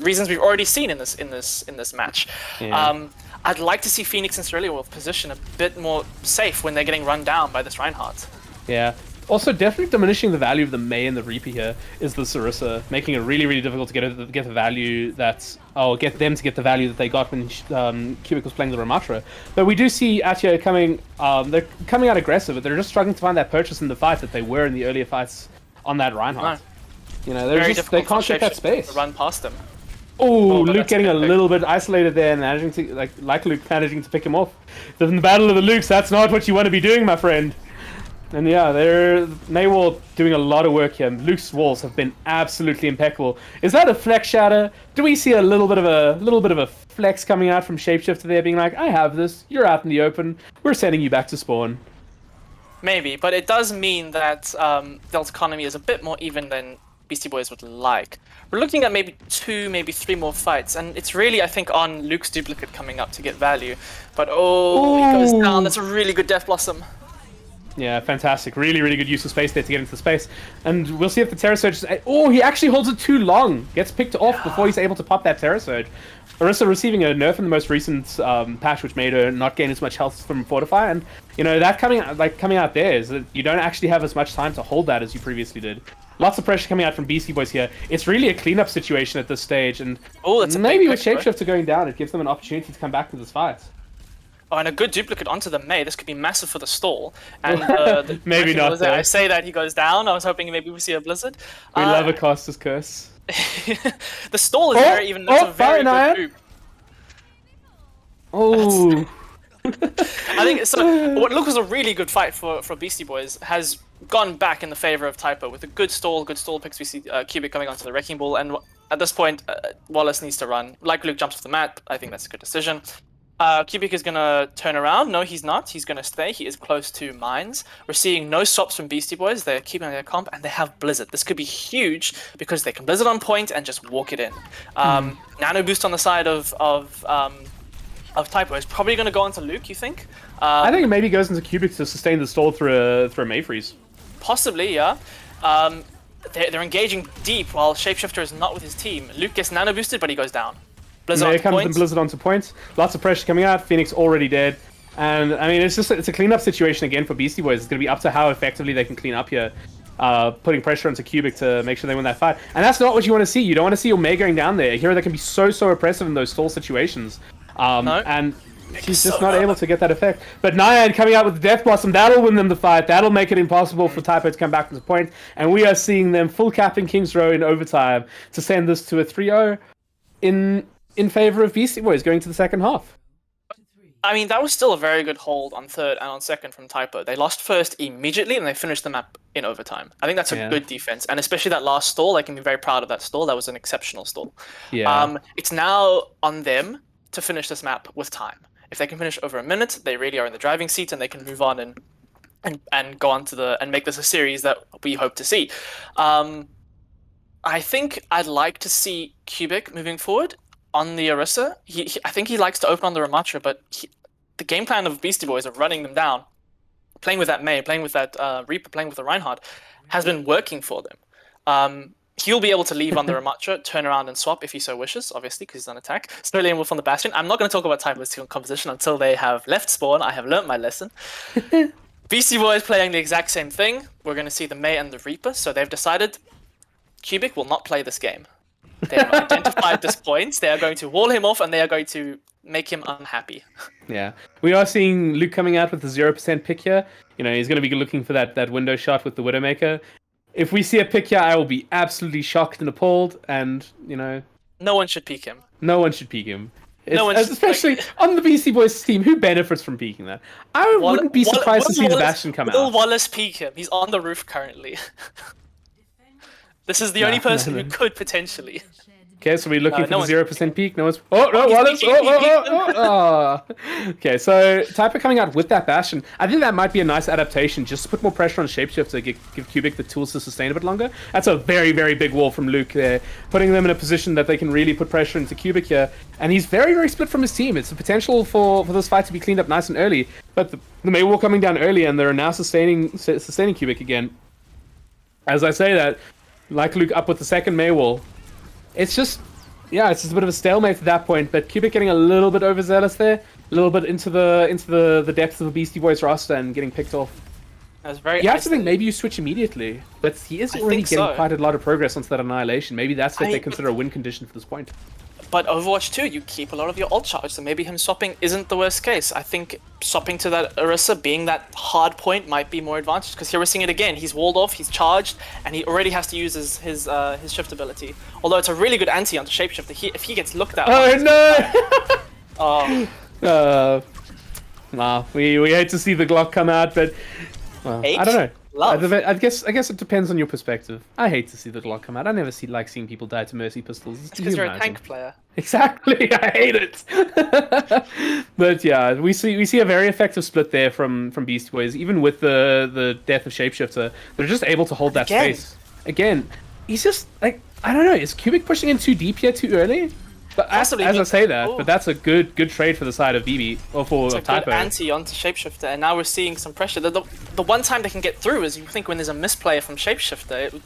reasons we've already seen in this match. Yeah. I'd like to see Phoenix and Cerelia Wolf position a bit more safe when they're getting run down by this Reinhardt. Yeah. Also, definitely diminishing the value of the Mei and the Reaper here is the Sarissa, making it really, really difficult to get the value that's... Oh, get them to get the value that they got when Cubic was playing the Ramatra. But we do see Atia coming... they're coming out aggressive, but they're just struggling to find that purchase in the fight that they were in the earlier fights on that Reinhardt. No. You know, they can't get that space. To run past them. Oh, Luke getting a little bit isolated there and managing to... Like Luke managing to pick him off. In the Battle of the Lukes, that's not what you want to be doing, my friend. And yeah, they're Maywall doing a lot of work here. Luke's walls have been absolutely impeccable. Is that a flex shatter? Do we see a little bit of a flex coming out from Shapeshifter there, being like, "I have this. You're out in the open. We're sending you back to spawn." Maybe, but it does mean that Delta economy is a bit more even than Beastie Boys would like. We're looking at maybe 2, maybe 3 more fights, and it's really, I think, on Luke's duplicate coming up to get value. But he goes down. That's a really good Death Blossom. Yeah, fantastic. Really, really good use of space there to get into the space. And we'll see if the Terror Surge... Oh, he actually holds it too long. Gets picked off before he's able to pop that Terror Surge. Orisa receiving a nerf in the most recent patch, which made her not gain as much health from Fortify. And, you know, that coming out there is that you don't actually have as much time to hold that as you previously did. Lots of pressure coming out from Beastie Boys here. It's really a cleanup situation at this stage. And maybe with Shapeshifter going down, it gives them an opportunity to come back to this fight. Oh, and a good duplicate onto the Mei. This could be massive for the stall. And maybe not. I say that he goes down. I was hoping maybe we see a Blizzard. We love a caster's curse. The stall is very even. That's a very good dupe. Oh. I think so. What looked was a really good fight for Beastie Boys has gone back in the favor of Typ0 with a good stall picks. We see Cubic coming onto the Wrecking Ball, and at this point, Wallace needs to run. Like Luke jumps off the mat. I think that's a good decision. Cubic is going to turn around. No, he's not. He's going to stay. He is close to mines. We're seeing no stops from Beastie Boys. They're keeping their comp, and they have Blizzard. This could be huge because they can Blizzard on point and just walk it in. Nano boost on the side of Typ0 is probably going to go onto Luke, you think? I think it maybe goes into Cubic to sustain the stall through a Mei freeze. Possibly, yeah. They're engaging deep while Shapeshifter is not with his team. Luke gets nano boosted, but he goes down. Blizzard there comes the Blizzard onto points. Lots of pressure coming out. Phoenix already dead. And, I mean, it's a cleanup situation again for Beastie Boys. It's going to be up to how effectively they can clean up here. Putting pressure onto Cubic to make sure they win that fight. And that's not what you want to see. You don't want to see your Mei going down there. A hero that can be so oppressive in those stall situations. And she's just not able to get that effect. But Naiad coming out with the Death Blossom, that'll win them the fight. That'll make it impossible for Typ0 to come back to the point. And we are seeing them full capping King's Row in overtime to send this to a 3-0 in favor of Beastie Boys going to the second half. I mean, that was still a very good hold on third and on second from Typ0. They lost first immediately, and they finished the map in overtime. I think that's a good defense, and especially that last stall, I can be very proud of that stall. That was an exceptional stall. Yeah. It's now on them to finish this map with time. If they can finish over a minute, they really are in the driving seat, and they can move on and go on to and make this a series that we hope to see. I think I'd like to see Cubic moving forward on the Orisa. I think he likes to open on the Ramatra, but the game plan of Beastie Boys of running them down, playing with that Mei, playing with that Reaper, playing with the Reinhardt, has been working for them. He'll be able to leave on the Ramatra, turn around and swap if he so wishes, obviously, because he's on attack. Cerulean Wolf on the Bastion. I'm not going to talk about Typ0's composition until they have left spawn. I have learnt my lesson. Beastie Boys playing the exact same thing. We're going to see the Mei and the Reaper, so they've decided Cubic will not play this game. They have identified this point. They are going to wall him off, and they are going to make him unhappy. Yeah. We are seeing Luke coming out with the 0% pick here. You know, he's going to be looking for that window shot with the Widowmaker. If we see a pick here, I will be absolutely shocked and appalled, and, you know... No one should peek him. No one should peek him. Especially on the Beastie Boys team, who benefits from peeking that? I wouldn't be surprised to see the Bastion come out. Will Wallace peek him? He's on the roof currently. This is the only person who could potentially. Okay, so we're looking No for the one's 0% peak. No one's. Oh, no, Wallace. Okay, so Typ0 coming out with that Bastion. I think that might be a nice adaptation. Just to put more pressure on Shapeshifter, give Cubic the tools to sustain a bit longer. That's a very, very big wall from Luke there. Putting them in a position that they can really put pressure into Cubic here. And he's very, very split from his team. It's a potential for this fight to be cleaned up nice and early. But the May wall coming down early, and they're now sustaining Cubic again. As I say that, like Luke up with the second May wall. It's just a bit of a stalemate at that point. But Cubic getting a little bit overzealous there, a little bit into the depths of the Beastie Boys roster and getting picked off. That's very. You have to think maybe you switch immediately, but he is already getting quite a lot of progress onto that Annihilation. Maybe that's what they consider a win condition for this point. But Overwatch 2, you keep a lot of your ult charge, so maybe him swapping isn't the worst case. I think swapping to that Orisa, being that hard point, might be more advantage, because here we're seeing it again. He's walled off, he's charged, and he already has to use his shift ability. Although it's a really good anti onto Shapeshifter. If he gets looked at... Oh no! Nah, we hate to see the Glock come out, but... I don't know. I guess it depends on your perspective. I hate to see the Glock come out. I never like seeing people die to mercy pistols. It's because you're a tank player. Exactly, I hate it. But yeah, we see a very effective split there from Beastie Boys. Even with the death of Shapeshifter, they're just able to hold that space. Again, he's just like, I don't know. Is Cubic pushing in too deep here too early? But as I say that, but that's a good trade for the side of BB or for Typ0. It's a good anti onto Shapeshifter, and now we're seeing some pressure. The one time they can get through is, you think, when there's a misplay from Shapeshifter.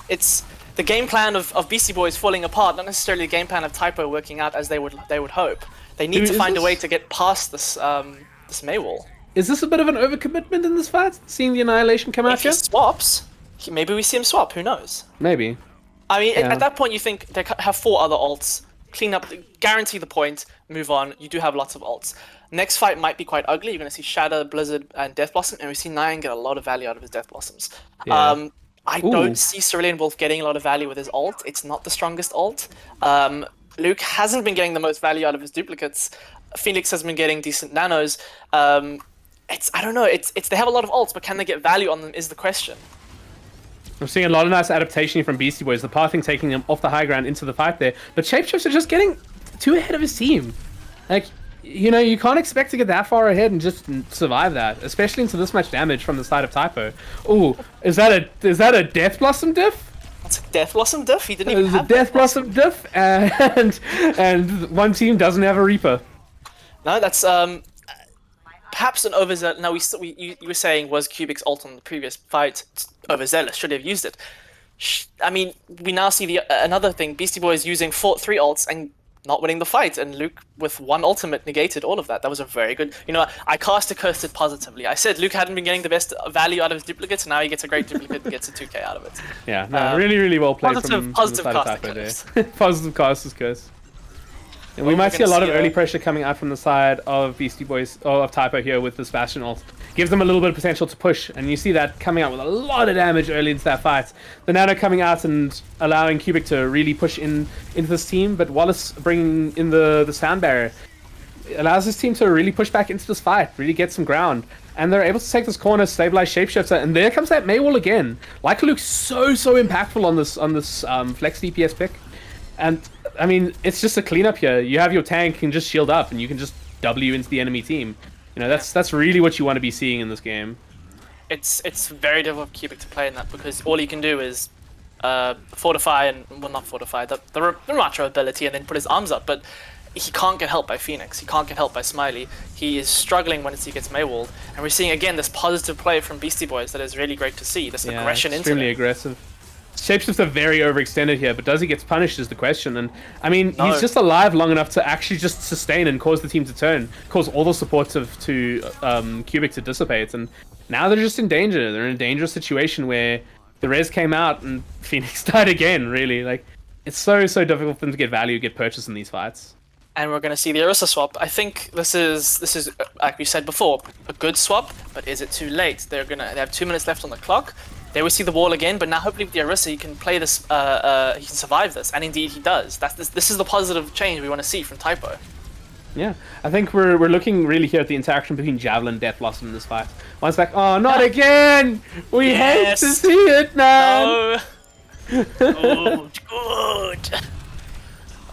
It's the game plan of Beastie Boys falling apart, not necessarily the game plan of Typ0 working out as they would hope. They need to find a way to get past this this May wall. Is this a bit of an overcommitment in this fight? Seeing the Annihilation come out here? If he swaps, maybe we see him swap. Who knows? Maybe. I mean, at that point, you think they have 4 other ults. Clean up, guarantee the point, move on. You do have lots of ults. Next fight might be quite ugly. You're going to see Shatter, Blizzard, and Death Blossom, and we see Nyan get a lot of value out of his Death Blossoms. Yeah. I don't see Cerulean Wolf getting a lot of value with his ult. It's not the strongest ult. Luke hasn't been getting the most value out of his duplicates. Phoenix has been getting decent nanos. I don't know. They have a lot of ults, but can they get value on them is the question. I'm seeing a lot of nice adaptation from Beastie Boys. The pathing taking them off the high ground into the fight there. But Shapeshifter just getting too ahead of his team. Like, you know, you can't expect to get that far ahead and just survive that, especially into this much damage from the side of Typ0. Ooh, is that a Death Blossom diff? That's a Death Blossom diff? He didn't even have a Death Blossom diff, and one team doesn't have a Reaper. No, that's perhaps an overzealous. Now you were saying, was Cubic's ult on the previous fight overzealous? Should have used it. I mean, we now see another thing. Beastie Boys using 3 ults and not winning the fight, and Luke with 1 ultimate negated all of that. That was a very good. You know, I cast a cursed it positively. I said Luke hadn't been getting the best value out of his duplicates, and now he gets a great duplicate and gets a 2k out of it. Yeah, no, really well played positive from the side of Typ0 there. Positive caster's curse. And we might see a lot of early pressure coming out from the side of Beastie Boys, or of Typ0 here with this Bastion ult. Gives them a little bit of potential to push, and you see that coming out with a lot of damage early into that fight. The Nano coming out and allowing Cubic to really push into this team, but Wallace bringing in the sound barrier allows this team to really push back into this fight, really get some ground. And they're able to take this corner, stabilize Shapeshifter, and there comes that May wall again. Like Luke's so impactful on this flex DPS pick. And I mean, it's just a cleanup here. You have your tank and just shield up, and you can just W into the enemy team. You know, that's really what you want to be seeing in this game. It's very difficult for Cubic to play in that, because all he can do is fortify and, well, not fortify, the Remacho ability, and then put his arms up. But he can't get helped by Phoenix. He can't get helped by Smiley. He is struggling once he gets Maywalled. And we're seeing again this positive play from Beastie Boys that is really great to see. This aggression into extremely aggressive. Shapeshifter very overextended here, but does he get punished is the question. And I mean, he's just alive long enough to actually just sustain and cause the team to turn, cause all the supports to Cubic to dissipate. And now they're just in danger. They're in a dangerous situation where the res came out and Phoenix died again. Really, like, it's so difficult for them to get value, get purchase in these fights. And we're going to see the Orisa swap. I think this is like we said before, a good swap, but is it too late? They have 2 minutes left on the clock. They will see the wall again, but now hopefully with the Orisa he can play this, he can survive this, and indeed he does. This is the positive change we want to see from Typ0. Yeah, I think we're looking really here at the interaction between Javelin and Death Blossom in this fight. One's like, oh, not again! We hate to see it, man! No! Oh, good!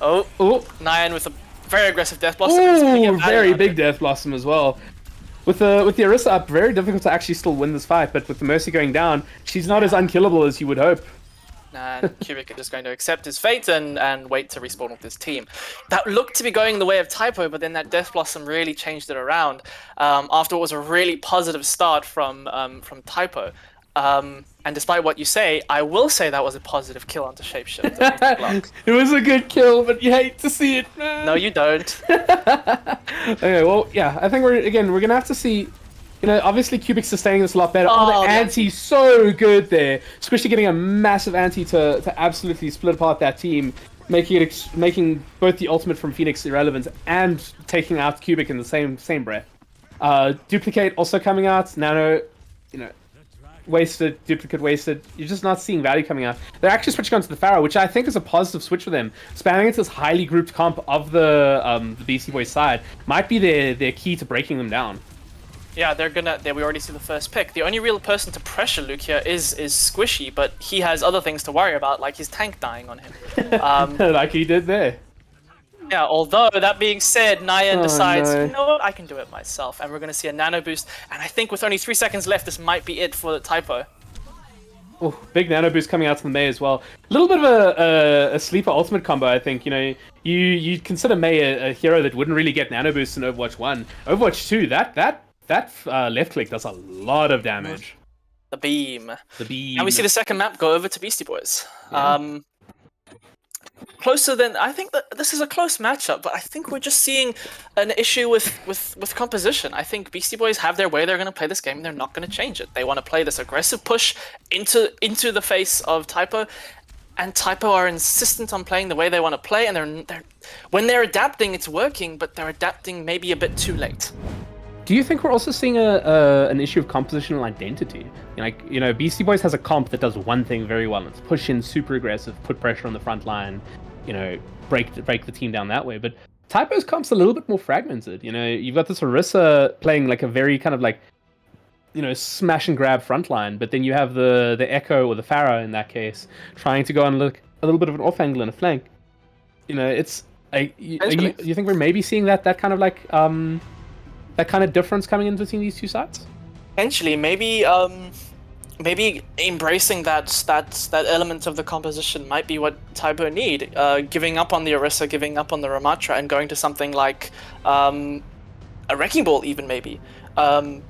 Oh, Oh, Nyan with a very aggressive Death Blossom. He's putting ooh, a value very on big it. Death Blossom as well. With the Orisa up, very difficult to actually still win this fight, but with the Mercy going down, she's not as unkillable as you would hope. And Cubic is just going to accept his fate and wait to respawn with his team. That looked to be going the way of Typ0, but then that Death Blossom really changed it around. After what was a really positive start from Typ0. And despite what you say, I will say that was a positive kill onto Shapeshift. It was a good kill, but you hate to see it, man. No, you don't. Okay, well, yeah, I think we're gonna have to see. Obviously Cubic's sustaining this a lot better. Oh, the anti so good there. Squishy getting a massive anti to absolutely split apart that team, making both the ultimate from Phoenix irrelevant and taking out Cubic in the same breath. Duplicate also coming out. Nano, wasted. Duplicate wasted. You're just not seeing value coming out. They're actually switching onto the Pharaoh, which I think is a positive switch for them. Spamming into this highly grouped comp of the Beasty Boys side might be their key to breaking them down. Yeah, we already see the first pick. The only real person to pressure Luke here is Squishy, but he has other things to worry about, like his tank dying on him. Like he did there. Yeah, although, that being said, Nyan decides, no. you know what, I can do it myself. And we're going to see a nano boost. And I think with only 3 seconds left, this might be it for the Typ0. Oh, big nano boost coming out from Mei as well. A little bit of a sleeper ultimate combo, I think. You consider Mei a hero that wouldn't really get nano boosts in Overwatch 1. Overwatch 2, that left click does a lot of damage. The beam. The beam. And we see the second map go over to Beasty Boys. Yeah. Closer than... I think that this is a close matchup, but I think we're just seeing an issue with composition. I think Beasty Boys have their way they're going to play this game, and they're not going to change it. They want to play this aggressive push into the face of Typ0, and Typ0 are insistent on playing the way they want to play, and when they're adapting, it's working, but they're adapting maybe a bit too late. Do you think we're also seeing an issue of compositional identity? Beasty Boys has a comp that does one thing very well. It's push in, super aggressive, put pressure on the front line, break the team down that way. But Typ0's comp's a little bit more fragmented. You've got this Orisa playing like a very kind of smash and grab front line, but then you have the Echo or the Pharaoh in that case trying to go and look a little bit of an off angle in a flank. You think we're maybe seeing that kind of like that kind of difference coming in between these two sides? Potentially, maybe embracing that element of the composition might be what Typ0 need. Giving up on the Orisa, giving up on the Ramatra, and going to something like a Wrecking Ball, even maybe.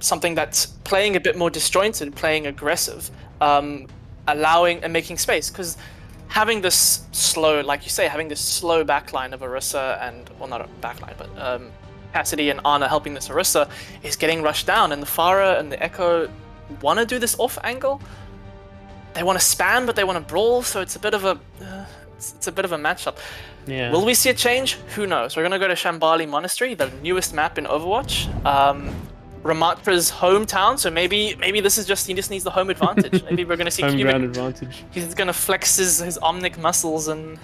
Something that's playing a bit more disjointed, playing aggressive, allowing and making space. Because having this slow, like you say, having this slow backline of Orisa and, well, not a backline, but Cassidy and Ana helping this Orisa is getting rushed down, and the Pharah and the Echo want to do this off angle. They want to spam, but they want to brawl, so it's a bit of a matchup. Yeah. Will we see a change? Who knows? We're gonna go to Shambali Monastery, the newest map in Overwatch. Ramatra's hometown, so maybe he just needs the home advantage. Maybe we're gonna see home Cubic. ground advantage. He's gonna flex his Omnic muscles and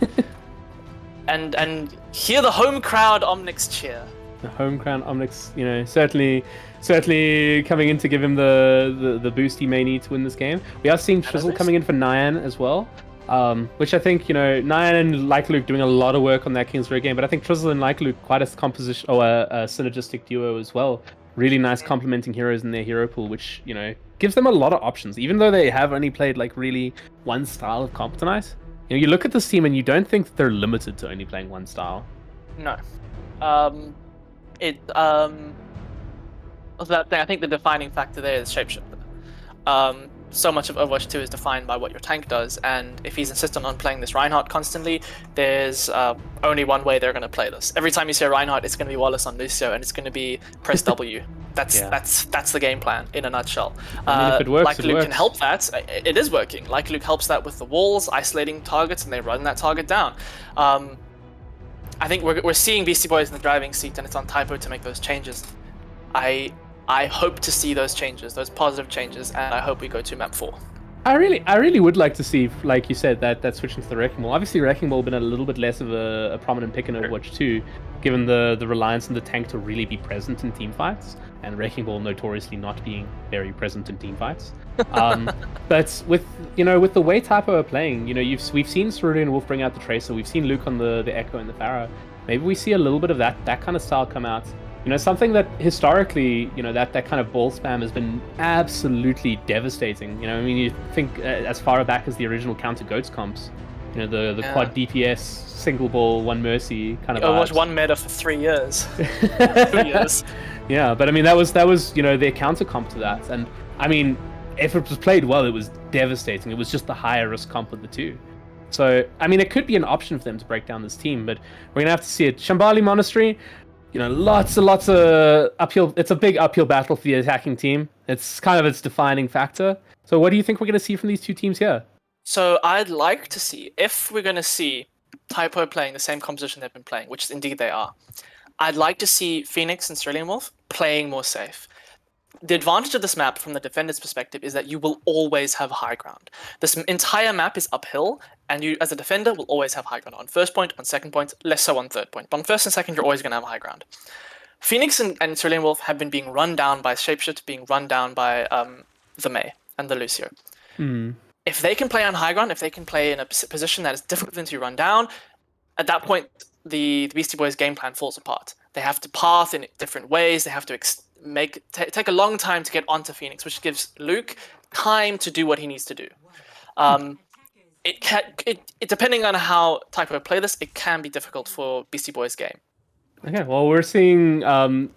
hear the home crowd Omnics cheer. The home crown Omnics, certainly coming in to give him the boost he may need to win this game. We are seeing Trizzle coming in for Nyan as well, which I think, Nyan and Like Luke doing a lot of work on that Kingsbury game, but I think Trizzle and Like Luke quite a composition or a synergistic duo as well. Really nice complementing heroes in their hero pool, which, gives them a lot of options, even though they have only played like really one style of comp tonight. You look at this team and you don't think that they're limited to only playing one style. No. I think the defining factor there is Shapeshifter. So much of Overwatch 2 is defined by what your tank does, and if he's insistent on playing this Reinhardt constantly, there's only one way they're going to play this. Every time you see a Reinhardt, it's going to be Wallace on Lucio, and it's going to to press W. That's the game plan in a nutshell. If it works, Like Luke can help that. It is working. Like Luke helps that with the walls, isolating targets, and they run that target down. I think we're seeing Beasty Boys in the driving seat, and it's on Typ0 to make those changes. I hope to see those changes, those positive changes, and I hope we go to map 4. I really would like to see, like you said, that switch into the Wrecking Ball. Obviously, Wrecking Ball been a little bit less of a prominent pick in Overwatch 2, given the reliance on the tank to really be present in team fights, and Wrecking Ball notoriously not being very present in team fights. But with with the way Typ0 are playing, we've seen Cerulean Wolf bring out the Tracer, we've seen Luke on the Echo and the Pharah. Maybe we see a little bit of that kind of style come out. Something that historically, that kind of ball spam has been absolutely devastating. You think as far back as the original Counter Goats comps, the quad DPS, single ball, one mercy kind of. Overwatch 1 meta for 3 years. 2 years. Yeah, but I mean that was their counter comp to that, and I mean if it was played well, it was devastating. It was just the higher risk comp of the two. So I mean it could be an option for them to break down this team, but we're gonna have to see it. Shambali Monastery. Lots and lots of uphill. It's a big uphill battle for the attacking team. It's kind of its defining factor. So what do you think we're going to see from these two teams here? So I'd like to see, if we're going to see Typ0 playing the same composition they've been playing, which indeed they are, I'd like to see Phoenix and Cerulean Wolf playing more safe. The advantage of this map from the defender's perspective is that you will always have high ground. This entire map is uphill, and you, as a defender, will always have high ground on first point, on second point, less so on third point. But on first and second, you're always going to have high ground. Phoenix and Cerulean Wolf have been being run down by Shapeshift, being run down by the Mei and the Lucio. If they can play on high ground, if they can play in a position that is difficult for them to run down, at that point, the Beastie Boys' game plan falls apart. They have to path in different ways. They have to take a long time to get onto Phoenix, which gives Luke time to do what he needs to do. Depending on how Typ0 play this, it can be difficult for Beastie Boys' game. Okay, well, we're seeing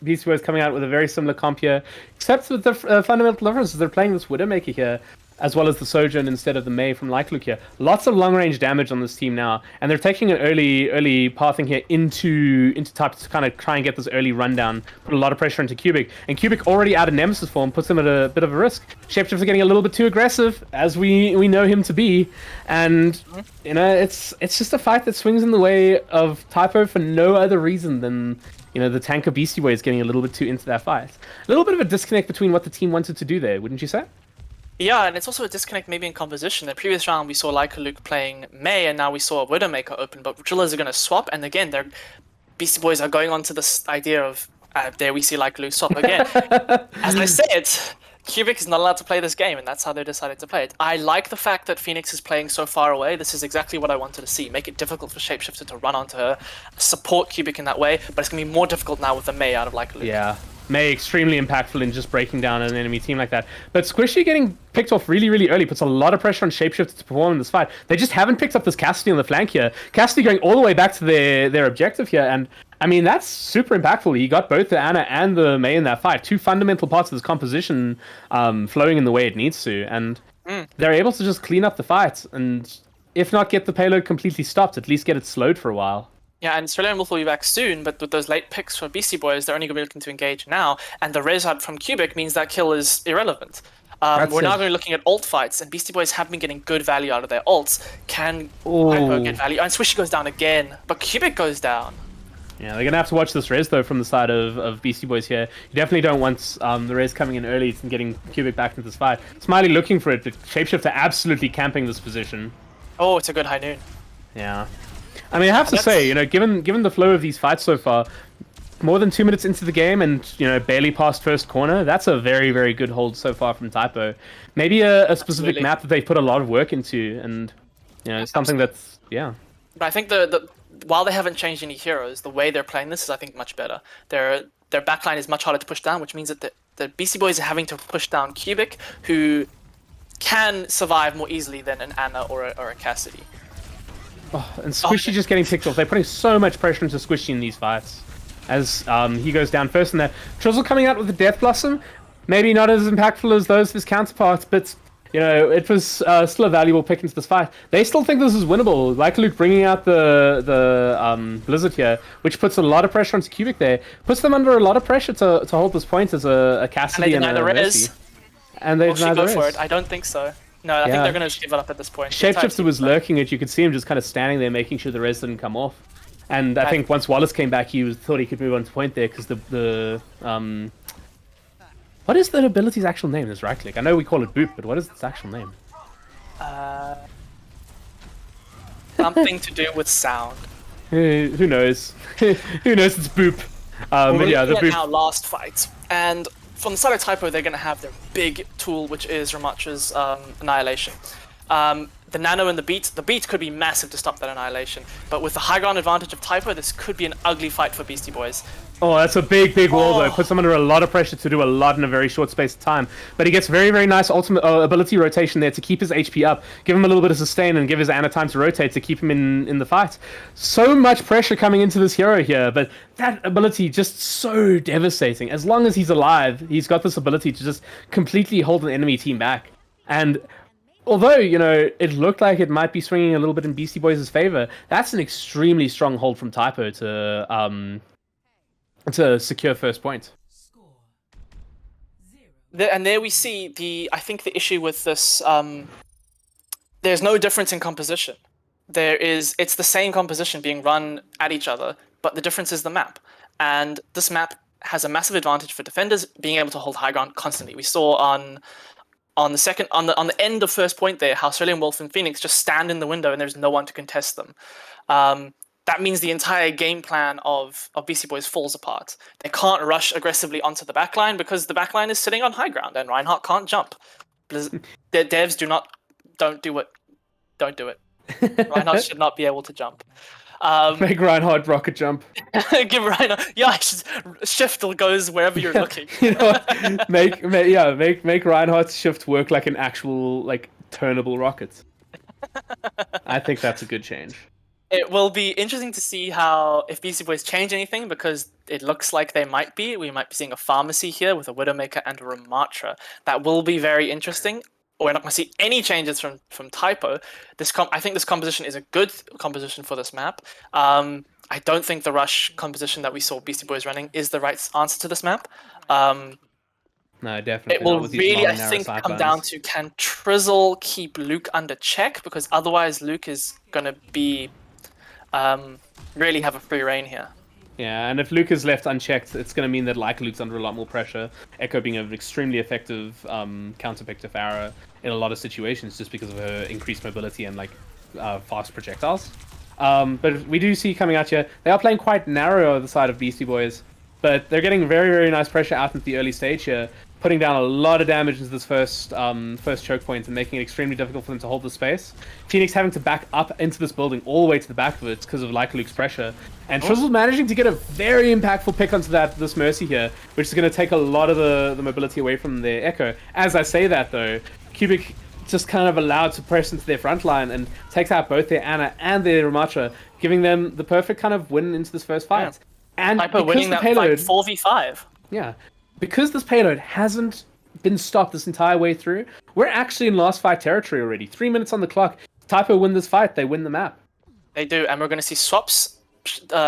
Beastie Boys coming out with a very similar comp here, except with the fundamental difference is they're playing this Widowmaker here, as well as the Sojourn instead of the Mei from Luke here. Lots of long-range damage on this team now, and they're taking an early pathing here into Typ to kind of try and get this early rundown, put a lot of pressure into Cubic, and Cubic already out of Nemesis form puts him at a bit of a risk. Shapeshifters are getting a little bit too aggressive, as we know him to be, and it's just a fight that swings in the way of Typ0 for no other reason than the tanker Beastie Boys getting a little bit too into that fight. A little bit of a disconnect between what the team wanted to do there, wouldn't you say? Yeah, and it's also a disconnect maybe in composition. In the previous round, we saw Luke playing Mei, and now we saw Widowmaker open, but drillers are going to swap, and again, Beastie Boys are going on to this idea of, there we see Luke swap again. As I said, Cubic is not allowed to play this game, and that's how they decided to play it. I like the fact that Phoenix is playing so far away. This is exactly what I wanted to see. Make it difficult for Shapeshifter to run onto her, support Cubic in that way, but it's going to be more difficult now with the Mei out of Luke. Yeah. Mei extremely impactful in just breaking down an enemy team like that. But Squishy getting picked off really, really early puts a lot of pressure on Shapeshifter to perform in this fight. They just haven't picked up this Cassidy on the flank here. Cassidy going all the way back to their objective here, and I mean, that's super impactful. He got both the Ana and the Mei in that fight. Two fundamental parts of this composition flowing in the way it needs to, and they're able to just clean up the fight, and if not get the payload completely stopped, at least get it slowed for a while. Yeah, and Cerulean Wolf will be back soon, but with those late picks for Beastie Boys, they're only going to be looking to engage now, and the res out from Cubic means that kill is irrelevant. We're now going to be looking at ult fights, and Beastie Boys have been getting good value out of their ults. Can Typ0 get value? And Swishy goes down again, but Cubic goes down. Yeah, they're going to have to watch this res, though, from the side of Beastie Boys here. You definitely don't want the res coming in early and getting Cubic back into this fight. Smiley looking for it, but Shapeshifter absolutely camping this position. Oh, it's a good high noon. Yeah. I mean, I have to say, given the flow of these fights so far, more than 2 minutes into the game and, barely past first corner, that's a very, very good hold so far from Typ0. Maybe a specific map that they put a lot of work into, and, something that's, yeah. But I think while they haven't changed any heroes, the way they're playing this is, I think, much better. Their backline is much harder to push down, which means that the Beastie Boys are having to push down Cubic, who can survive more easily than an Ana or a Cassidy. Oh, and Squishy just getting picked off. They're putting so much pressure into Squishy in these fights. As he goes down first in there. Trizzle coming out with the Death Blossom. Maybe not as impactful as those of his counterparts, but, it was still a valuable pick into this fight. They still think this is winnable. Like Luke bringing out the Blizzard here, which puts a lot of pressure onto Cubic there. Puts them under a lot of pressure to hold this point as a Cassidy and a Mercy. And they deny the res. Go for it. I don't think so. No, I think they're going to give it up at this point. Shapeshifter was lurking it. You could see him just kind of standing there, making sure the res didn't come off. And I think once Wallace came back, he thought he could move on to point there because what is the ability's actual name? This right click. I know we call it boop, but what is its actual name? Something to do with sound. Who knows? Who knows? It's Boop. But yeah, the looking Boop. at now last fight, and from the side of Typ0, they're going to have their big tool, which is Ramacha's Annihilation. The Nano and the Beat could be massive to stop that Annihilation, but with the high ground advantage of Typ0, this could be an ugly fight for Beastie Boys. Oh, that's a big wall though. Puts him under a lot of pressure to do a lot in a very short space of time. But he gets very nice ultimate ability rotation there to keep his HP up, give him a little bit of sustain, and give his Ana time to rotate to keep him in the fight. So much pressure coming into this hero here, but that ability just so devastating. As long as he's alive, he's got this ability to just completely hold an enemy team back. And although, you know, it looked like it might be swinging a little bit in Beastie Boys' favor, that's an extremely strong hold from Typ0 to secure first point. And there we see I think the issue with this, there's no difference in composition. It's the same composition being run at each other, but the difference is the map. And this map has a massive advantage for defenders being able to hold high ground constantly. We saw on the end of first point there, how Australian Wolf and Phoenix just stand in the window and there's no one to contest them. That means the entire game plan of Beastie Boys falls apart. They can't rush aggressively onto the backline because the backline is sitting on high ground and Reinhardt can't jump. Their devs don't do it. Reinhardt should not be able to jump. Make Reinhardt rocket jump. Give Reinhardt, shift goes wherever you're looking. You know what? Make Reinhardt's shift work like an actual turnable rocket. I think that's a good change. It will be interesting to see if Beastie Boys change anything, because it looks like they might be. We might be seeing a pharmacy here with a Widowmaker and a Ramatra. That will be very interesting. We're not going to see any changes from Typ0. I think this composition is a good composition for this map. I don't think the rush composition that we saw Beastie Boys running is the right answer to this map. No, definitely. It will really, I think, come down to, can Trizzle keep Luke under check? Because otherwise Luke is going to be really have a free reign here. Yeah, and if Luke is left unchecked, it's going to mean that Luke's under a lot more pressure. Echo being an extremely effective counterpick to Pharah in a lot of situations just because of her increased mobility and fast projectiles. But we do see coming out here, they are playing quite narrow on the side of Beastie Boys, but they're getting very nice pressure out at the early stage here, putting down a lot of damage into this first choke point and making it extremely difficult for them to hold the space. Phoenix having to back up into this building all the way to the back of it because of Luke's pressure. And Trizzle managing to get a very impactful pick onto this Mercy here, which is going to take a lot of the mobility away from their Echo. As I say that though, Cubic just kind of allowed to press into their front line and takes out both their Ana and their Ramatra, giving them the perfect kind of win into this first fight. Yeah. And Typ0 winning that fight 4v5. Yeah. Because this payload hasn't been stopped this entire way through, we're actually in last fight territory already. 3 minutes on the clock. Typ0 win this fight, they win the map. They do, and we're going to see swaps.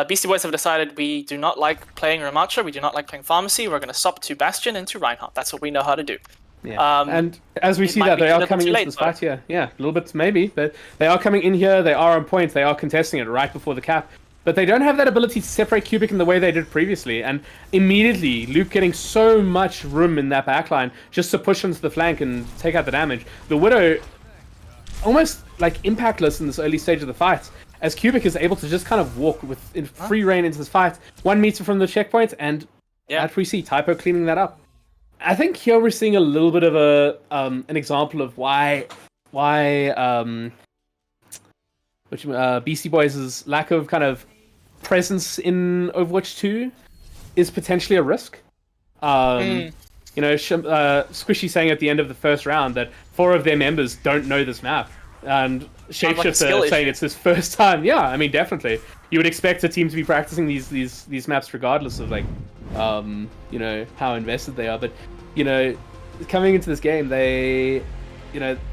Beastie Boys have decided we do not like playing Ramatra, we do not like playing Pharmacy, we're going to swap to Bastion and to Reinhardt. That's what we know how to do. Yeah. And as we see that, they are coming into this fight here. Yeah, a little bit maybe, but they are coming in here, they are on point, they are contesting it right before the cap. But they don't have that ability to separate Cubic in the way they did previously. And immediately, Luke getting so much room in that backline just to push onto the flank and take out the damage. The Widow, almost impactless in this early stage of the fight, as Cubic is able to just kind of walk in free reign into this fight. 1 meter from the checkpoint, and as we see, Typ0 cleaning that up. I think here we're seeing a little bit of an example of why Beastie Boys' lack of kind of presence in Overwatch 2 is potentially a risk. You know, Squishy saying at the end of the first round that 4 of their members don't know this map, and Shapeshifter saying it's his first time. Yeah, I mean, definitely. You would expect a team to be practicing these maps regardless of you know, how invested they are. But you know, coming into this game, if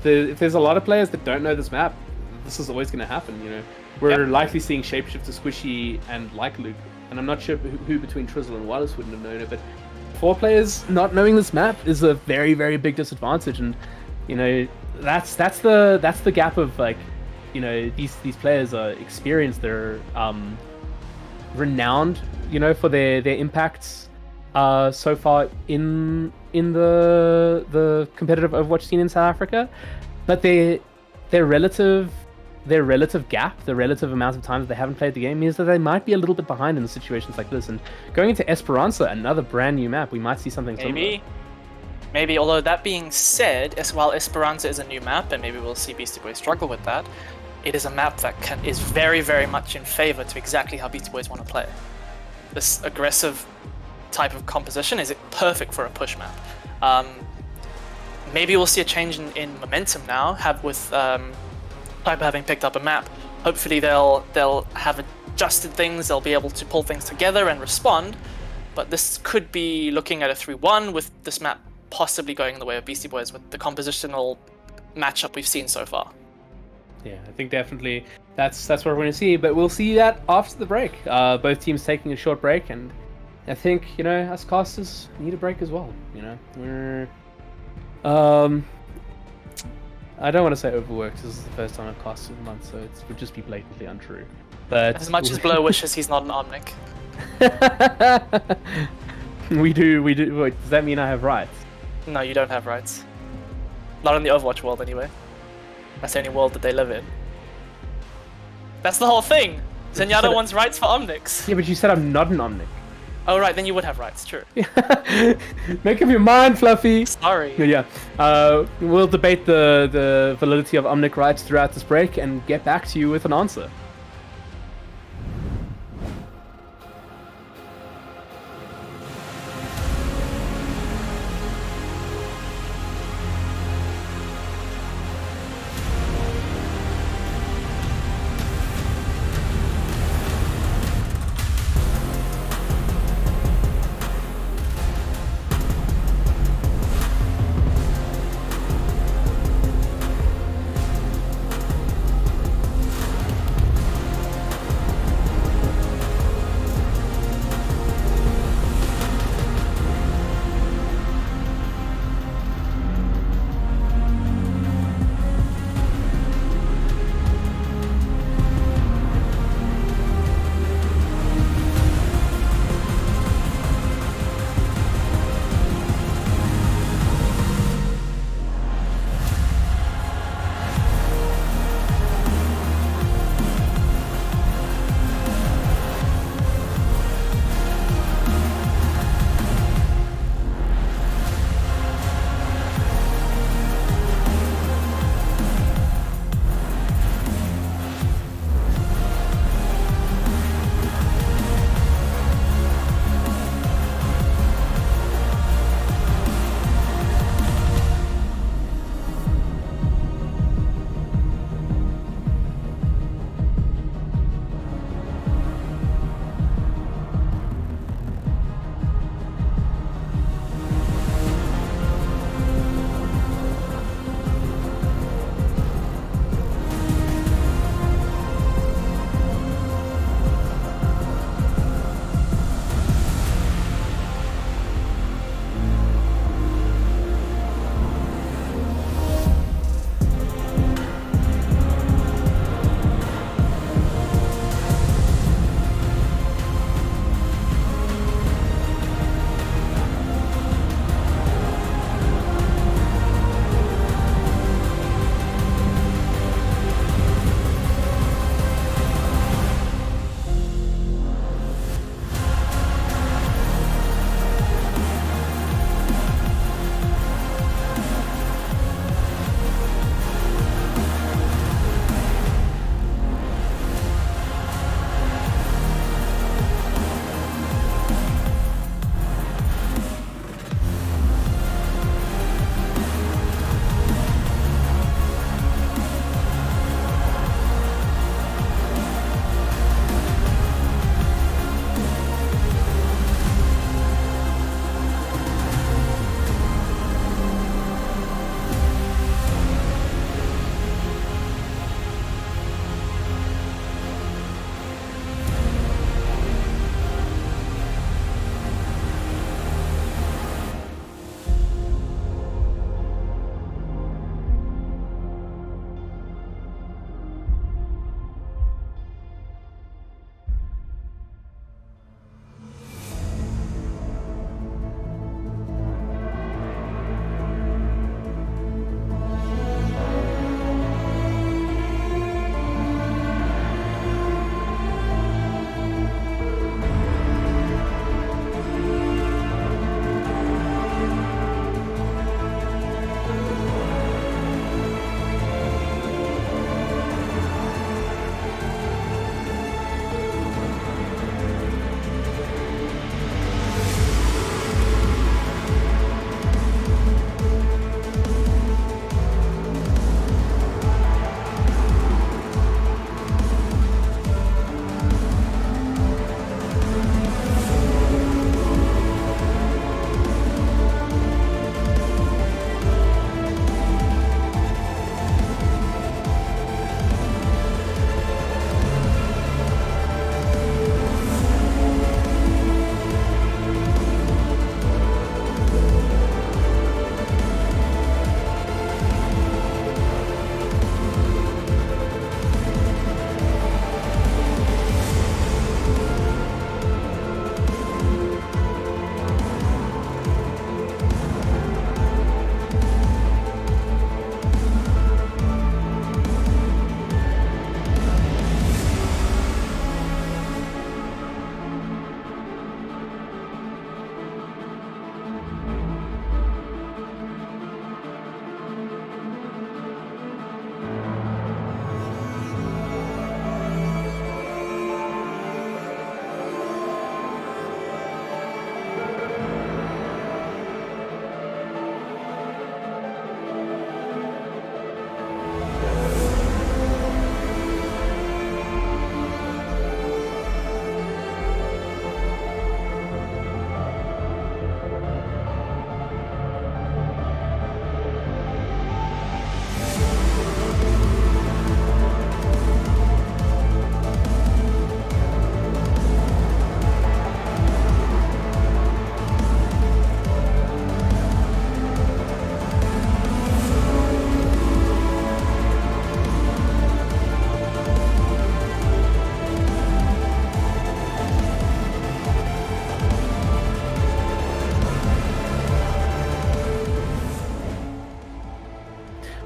there's a lot of players that don't know this map, this is always going to happen. You know, we're likely seeing Shapeshifter, Squishy, and Luke, and I'm not sure who between Trizzle and Wallace wouldn't have known it, but 4 players not knowing this map is a very big disadvantage. And you know, that's the gap of you know, these players are experienced, they're renowned, you know, for their impacts so far in the competitive Overwatch scene in South Africa, but they're their relative gap, the relative amount of time that they haven't played the game, means that they might be a little bit behind in situations like this. And going into Esperanza, another brand new map, we might see something similar. Maybe. Although that being said, as while Esperanza is a new map, and maybe we'll see Beasty Boys struggle with that, it is a map that is very, very much in favor to exactly how Beasty Boys want to play. This aggressive type of composition is perfect for a push map. Maybe we'll see a change in momentum now, with Typ0 having picked up a map. Hopefully they'll have adjusted things, they'll be able to pull things together and respond, but this could be looking at a 3-1 with this map possibly going in the way of Beasty Boys with the compositional matchup we've seen so far. Yeah, I think definitely that's what we're going to see, but we'll see that after the break. Both teams taking a short break, and I think, us casters need a break as well. We're I don't want to say overworked. This is the first time I've casted in a month, so it would just be blatantly untrue. But as much as Blow wishes he's not an Omnic. we do. Wait, does that mean I have rights? No, you don't have rights. Not in the Overwatch world, anyway. That's the only world that they live in. That's the whole thing! Zenyatta wants rights for Omnics. Yeah, but you said I'm not an Omnic. Oh, right, then you would have rights, true. Make up your mind, Fluffy! Sorry. Yeah. We'll debate the validity of Omnic rights throughout this break and get back to you with an answer.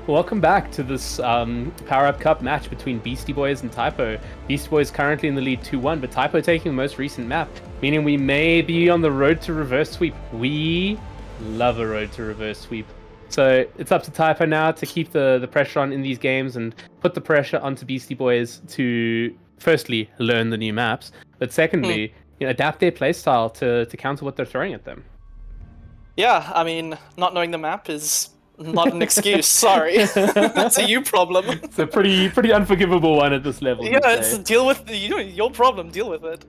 welcome back to this Power Up Cup match between Beasty Boys and Typ0. Beasty Boys currently in the lead 2-1, but Typ0 taking the most recent map, meaning we may be on the road to reverse sweep. We love a road to reverse sweep. So it's up to Typ0 now to keep the pressure on in these games and put the pressure onto Beasty Boys to firstly learn the new maps, but secondly, adapt their playstyle to counter what they're throwing at them. Yeah, I mean, not knowing the map is not an excuse. Sorry, that's a you problem. It's a pretty unforgivable one at this level. Yeah, it's deal with your problem. Deal with it.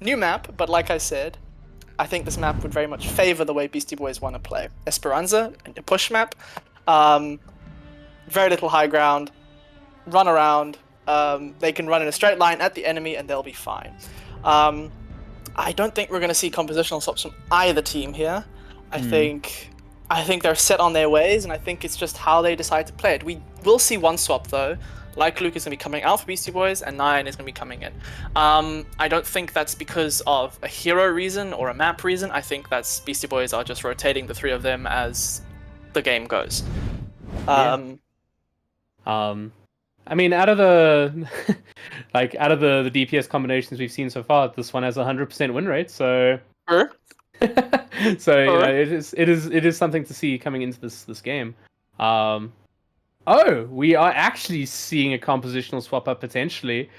New map, but like I said, I think this map would very much favor the way Beasty Boys want to play. Esperanza, a push map, very little high ground, run around. They can run in a straight line at the enemy and they'll be fine. I don't think we're going to see compositional swaps from either team here. I think they're set on their ways, and I think it's just how they decide to play it. We will see one swap though. Like Luke is going to be coming out for Beasty Boys, and Nyan is going to be coming in. I don't think that's because of a hero reason or a map reason. I think that's Beasty Boys are just rotating the three of them as the game goes. I mean, out of the the DPS combinations we've seen so far, this one has 100% win rate. So, it is something to see coming into this game. We are actually seeing a compositional swap up potentially.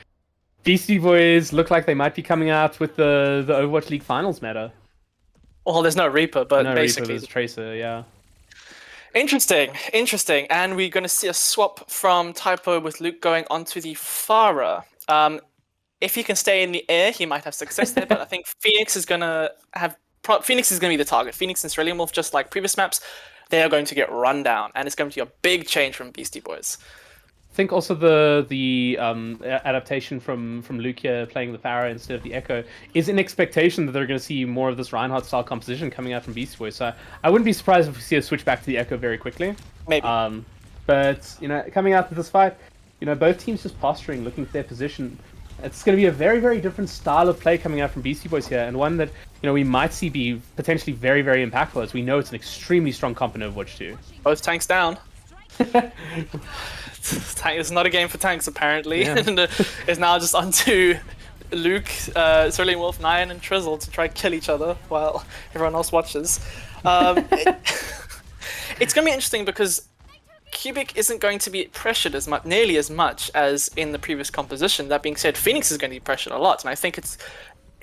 Beasty Boys look like they might be coming out with the Overwatch League Finals meta. Well, there's no Reaper, but no basically Reaper, there's Tracer, yeah. Interesting. And we're going to see a swap from Typ0 with Luke going onto the Pharah. If he can stay in the air, he might have success there, but I think Phoenix is going to be the target. Phoenix and Cerulean Wolf, just like previous maps, they are going to get run down, and it's going to be a big change from Beasty Boys. I think also the adaptation from Luke here playing the Pharah instead of the Echo is an expectation that they're going to see more of this Reinhardt style composition coming out from Beasty Boys. So I wouldn't be surprised if we see a switch back to the Echo very quickly. Maybe. But coming out to this fight, both teams just posturing, looking for their position. It's going to be a very, very different style of play coming out from Beasty Boys here, and one that we might see be potentially very, very impactful, as we know it's an extremely strong comp in Overwatch 2. Both tanks down. It's not a game for tanks apparently, and it's now just onto Luke, Cerulean Wolf, Nyan, and Trizzle to try to kill each other while everyone else watches. It's going to be interesting because Cubic isn't going to be pressured nearly as much as in the previous composition. That being said, Phoenix is going to be pressured a lot, and I think it's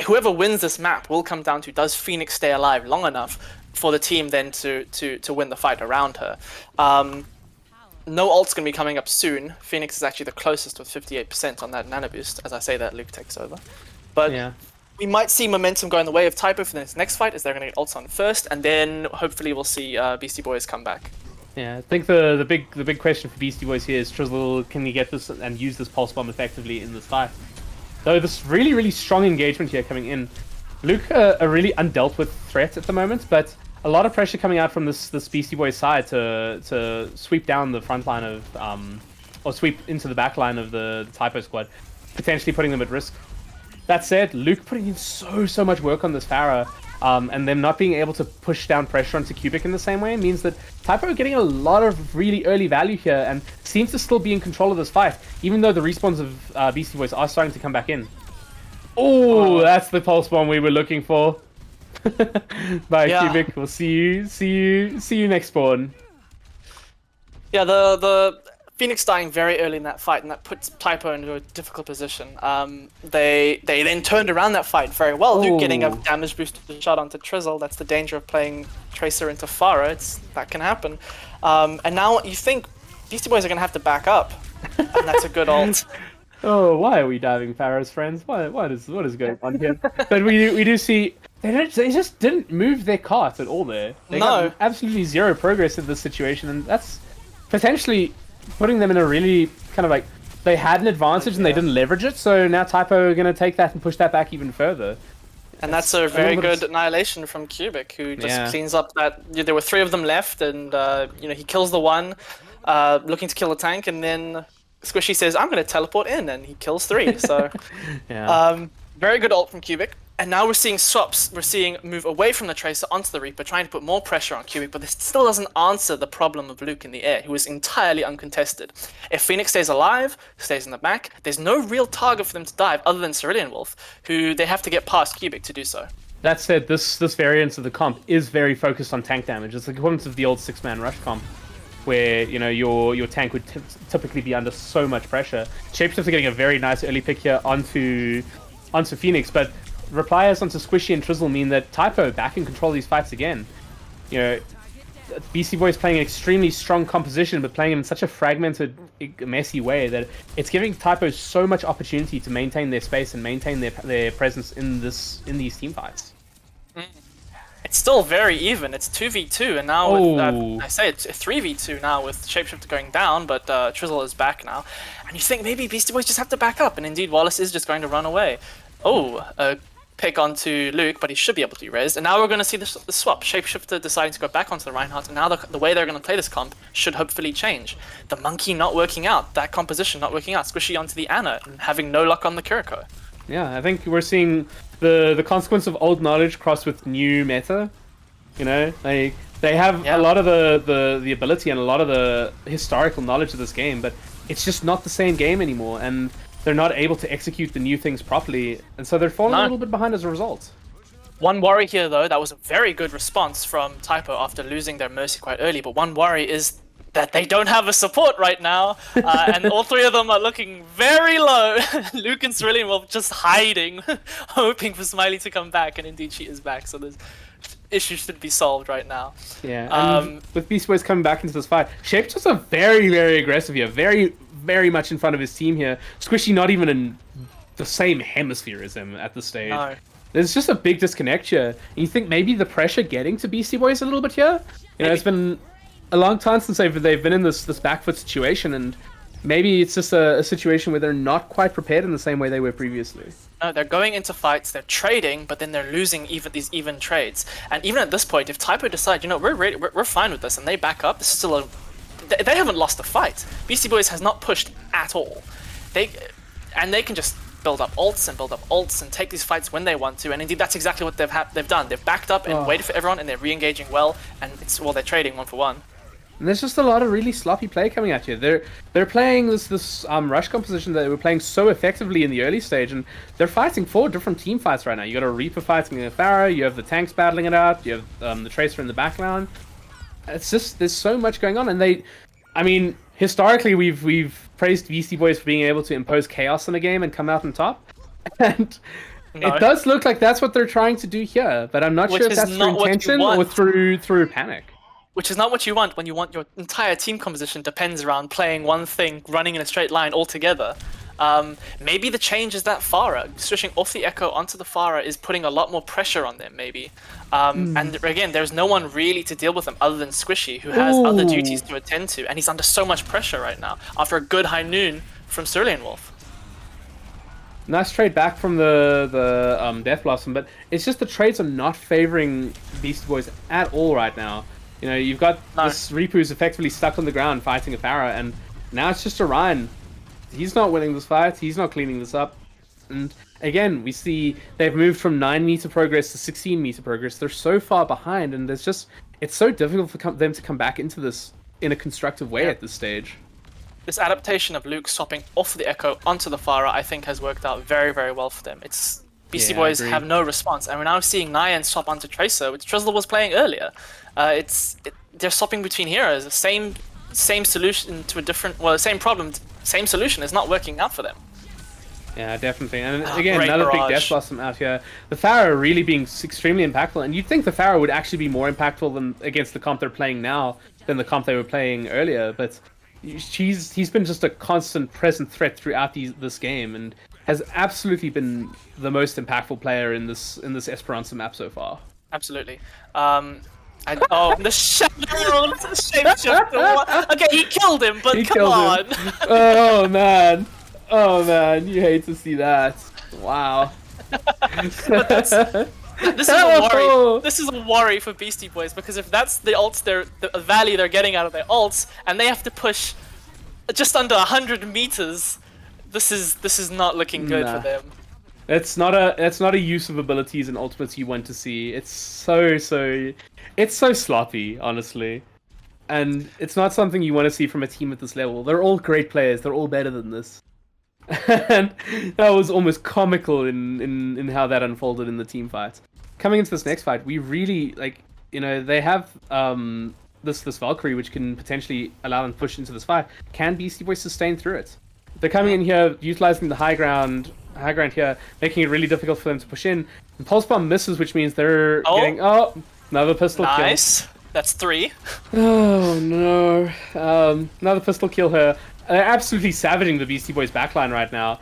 whoever wins this map will come down to, does Phoenix stay alive long enough for the team then to win the fight around her. No ult's going to be coming up soon. Phoenix is actually the closest with 58% on that nano boost. As I say that, Luke takes over. But we might see momentum going the way of Typ0 for this next fight, as they're going to get ults on first, and then hopefully we'll see Beasty Boys come back. Yeah, I think the big question for Beasty Boys here is Trizzle, can he get this and use this pulse bomb effectively in this fight? Though this really, really strong engagement here coming in. Luke, a really undealt with threat at the moment, but a lot of pressure coming out from this Beasty Boys side to sweep down the front line of or sweep into the back line of the Typ0 squad, potentially putting them at risk. That said, Luke putting in so much work on this Pharah, and them not being able to push down pressure onto Cubic in the same way means that Typ0 are getting a lot of really early value here and seems to still be in control of this fight, even though the respawns of Beasty Boys are starting to come back in. Oh, that's the pulse bomb we were looking for. Bye, Cubic. We'll see you next spawn. Yeah, the Phoenix dying very early in that fight, and that puts Typ0 into a difficult position. They then turned around that fight very well. Luke getting a damage boosted shot onto Trizzle. That's the danger of playing Tracer into Pharah. That can happen. And now you think Beasty Boys are going to have to back up, and that's a good ult. Oh, why are we diving Pharah's friends? What is going on here? But we do see they just didn't move their cart at all there. They got absolutely zero progress in this situation, and that's potentially putting them in a really kind of like, they had an advantage and they didn't leverage it, so now Typ0 are going to take that and push that back even further. And that's a very good annihilation from Cubic, who just cleans up that. There were 3 of them left, and he kills the one, looking to kill the tank, and then Squishy says, "I'm going to teleport in," and he kills 3. So, very good ult from Cubic. And now we're seeing swaps. We're seeing move away from the Tracer onto the Reaper, trying to put more pressure on Cubic, but this still doesn't answer the problem of Luke in the air, who is entirely uncontested. If Phoenix stays alive, stays in the back, there's no real target for them to dive other than Cerulean Wolf, who they have to get past Cubic to do so. That said, this variant of the comp is very focused on tank damage. It's the equivalent of the old 6-man rush comp, where your tank would typically be under so much pressure. Shapeshifter getting a very nice early pick here onto Phoenix, but replies onto Squishy and Trizzle mean that Typ0 back in control of these fights again. Beasty Boy is playing an extremely strong composition, but playing in such a fragmented, messy way that it's giving Typ0 so much opportunity to maintain their space and maintain their presence in these team fights. It's still very even. It's 2v2, and now with, I say it's 3v2 now with Shapeshifter going down, but Trizzle is back now. And you think maybe Beastie Boys just have to back up, and indeed Wallace is just going to run away. Pick onto Luke, but he should be able to be rezzed. And now we're going to see the swap. Shapeshifter deciding to go back onto the Reinhardt, and now the way they're going to play this comp should hopefully change. The Monkey not working out, that composition not working out, Squishy onto the Ana, and having no luck on the Kiriko. Yeah, I think we're seeing the consequence of old knowledge crossed with new meta. They have a lot of the ability and a lot of the historical knowledge of this game, but it's just not the same game anymore, and they're not able to execute the new things properly, and so they're falling a little bit behind as a result. One worry here, though, that was a very good response from Typ0 after losing their Mercy quite early, but one worry is that they don't have a support right now, and all three of them are looking very low. Luke and Cerulean Wolf just hiding, hoping for Smiley to come back, and indeed she is back, so there's issues should be solved right now. Yeah, and with Beast Boys coming back into this fight, Shape's just a very, very aggressive here, very, very much in front of his team here. Squishy not even in the same hemisphere as him at this stage. No. There's just a big disconnect here. And you think maybe the pressure getting to Beastie Boys a little bit here? It's been a long time since they've been in this back foot situation, and maybe it's just a situation where they're not quite prepared in the same way they were previously. No, they're going into fights, they're trading, but then they're losing these even trades. And even at this point, if Typ0 decide, we're fine with this, and they back up, this is still they haven't lost a fight. Beastie Boys has not pushed at all. They can just build up ults and take these fights when they want to, and indeed that's exactly what they've done. They've backed up and waited for everyone, and they're re-engaging well, and they're trading 1-for-1. And there's just a lot of really sloppy play coming at you. They're playing this rush composition that they were playing so effectively in the early stage, and they're fighting 4 different team fights right now. You got a Reaper fighting a Pharah, you have the tanks battling it out, you have the Tracer in the background. It's just there's so much going on, and historically we've praised Beastie Boys for being able to impose chaos in a game and come out on top, and it does look like that's what they're trying to do here. But I'm not sure if that's through intention or through panic. Which is not what you want when you want your entire team composition depends around playing one thing, running in a straight line all together. Maybe the change is that Pharah. Switching off the Echo onto the Pharah is putting a lot more pressure on them, maybe. And again, there's no one really to deal with them other than Squishy, who has other duties to attend to, and he's under so much pressure right now after a good high noon from Cerulean Wolf. Nice trade back from the Death Blossom, but it's just the trades are not favoring Beastie Boys at all right now. You've got this Reaper who's effectively stuck on the ground fighting a Pharah, and now it's just Orion. He's not winning this fight, he's not cleaning this up. And again, we see they've moved from 9 meter progress to 16 meter progress. They're so far behind, and it's so difficult for them to come back into this in a constructive way at this stage. This adaptation of Luke swapping off the Echo onto the Pharah, I think, has worked out very, very well for them. Beastie Boys have no response, and we're now seeing Nyan swap onto Tracer, which Trizzle was playing earlier. They're swapping between heroes. The same solution to a different, same problem, same solution is not working out for them. Yeah, definitely. And again, another big Death Blossom out here. The Pharah really being extremely impactful, and you'd think the Pharah would actually be more impactful than against the comp they're playing now than the comp they were playing earlier, but he's been just a constant present threat throughout this game, and has absolutely been the most impactful player in this Esperanza map so far. Absolutely. The shadow, shapeshifter. Okay, he killed him, but come on. Oh man, you hate to see that. Wow. This is a worry. This is a worry for Beastie Boys, because if that's the ults, the value they're getting out of their ults, and they have to push just under 100 meters, this is not looking good for them. It's not a use of abilities and ultimates you want to see. It's so sloppy, honestly. And it's not something you want to see from a team at this level. They're all great players. They're all better than this. And that was almost comical in how that unfolded in the team fight. Coming into this next fight, we really they have this Valkyrie, which can potentially allow them to push into this fight. Can Beastie Boys sustain through it? They're coming in here, utilizing the high ground here, making it really difficult for them to push in. And Pulse Bomb misses, which means they're getting another pistol kill. Nice. That's 3. Oh no. Another pistol kill here. They're absolutely savaging the Beastie Boys backline right now.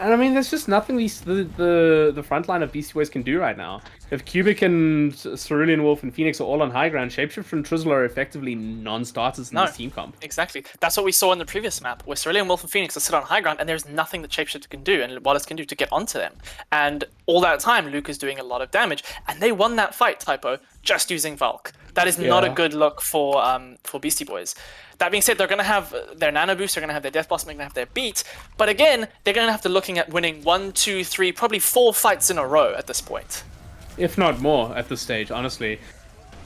And I mean, there's just nothing the front line of Beastie Boys can do right now. If Cubic and Cerulean Wolf and Phoenix are all on high ground, Shapeshift and Trizzle are effectively non-starters in this team comp. Exactly. That's what we saw in the previous map, where Cerulean Wolf and Phoenix are sit on high ground, and there's nothing that Shapeshifter can do, and Wallace can do to get onto them. And all that time, Luke is doing a lot of damage, and they won that fight, Typ0, just using Valk. That is not a good look for Beastie Boys. That being said, they're going to have their Nano Boost, they're going to have their Death Blossom, they're going to have their Beat. But again, they're going to have to looking at winning 1, 2, 3, probably 4 fights in a row at this point. If not more at this stage, honestly.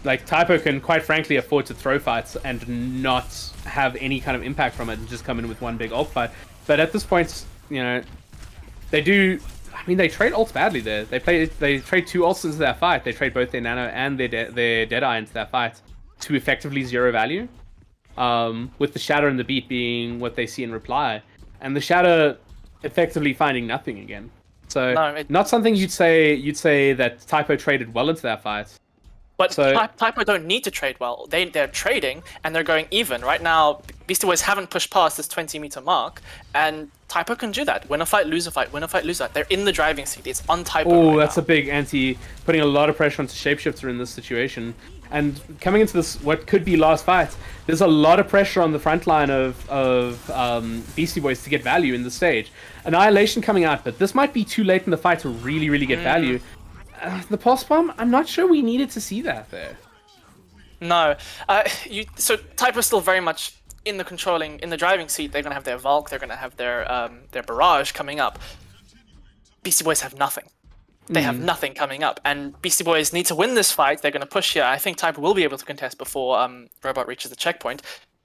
Like, Typ0 can quite frankly afford to throw fights and not have any kind of impact from it and just come in with one big ult fight. But at this point, they do... I mean, they trade ults badly there. They trade 2 ults into that fight. They trade both their Nano and their Deadeye into that fight to effectively 0 value. With the Shatter and the Beat being what they see in reply, and the Shatter effectively finding nothing again. So not something you'd say that Typ0 traded well into that fight. But Typ0 don't need to trade well. They're trading and they're going even. Right now, Beastie Boys haven't pushed past this 20-meter mark, and Typ0 can do that. Win a fight, lose a fight, win a fight, lose a fight. They're in the driving seat. It's on Typ0 Oh, that's a big anti, putting a lot of pressure onto Shapeshifter in this situation. And coming into this, what could be last fight, there's a lot of pressure on the front line of Beastie Boys to get value in the stage. Annihilation coming out, but this might be too late in the fight to really, really get value. The Pulse Bomb, I'm not sure we needed to see that there. No. So Typ0 is still very much in the driving seat. They're going to have their Valk, they're going to have their Barrage coming up. Beastie Boys have nothing. They have nothing coming up, and Beastie Boys need to win this fight. They're going to push here. I think Typ0 will be able to contest before Robot reaches the checkpoint.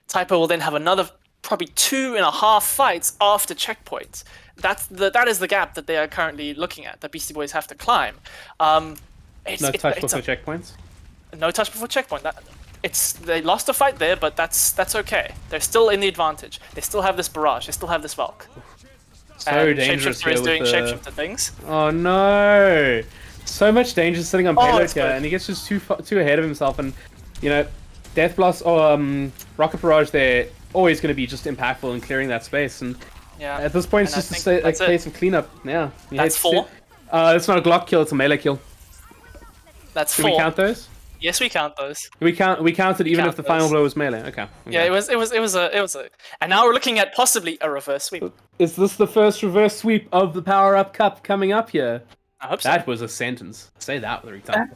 Typ0 will then have another probably 2.5 fights after checkpoint. That is the gap that they are currently looking at, that Beastie Boys have to climb. No touch before checkpoints? No touch before checkpoint. They lost a fight there, but that's okay. They're still in the advantage. They still have this Barrage. They still have this Valk. So dangerous Shapeshifter is doing Shapeshifter things. Oh no! So much danger sitting on payload here, and he gets just too ahead of himself. And Death Blast or Rocket Barrage, they're always going to be just impactful in clearing that space. And at this point, it's just a case of cleanup. Yeah, that's 4. It's not a Glock kill; it's a melee kill. That's 4. Do we count those? Yes, we count those. We counted even if the final blow was melee. Okay. Yeah, it was a. And now we're looking at possibly a reverse sweep. Is this the first reverse sweep of the Power Up Cup coming up here? I hope so. That was a sentence. Say that with time.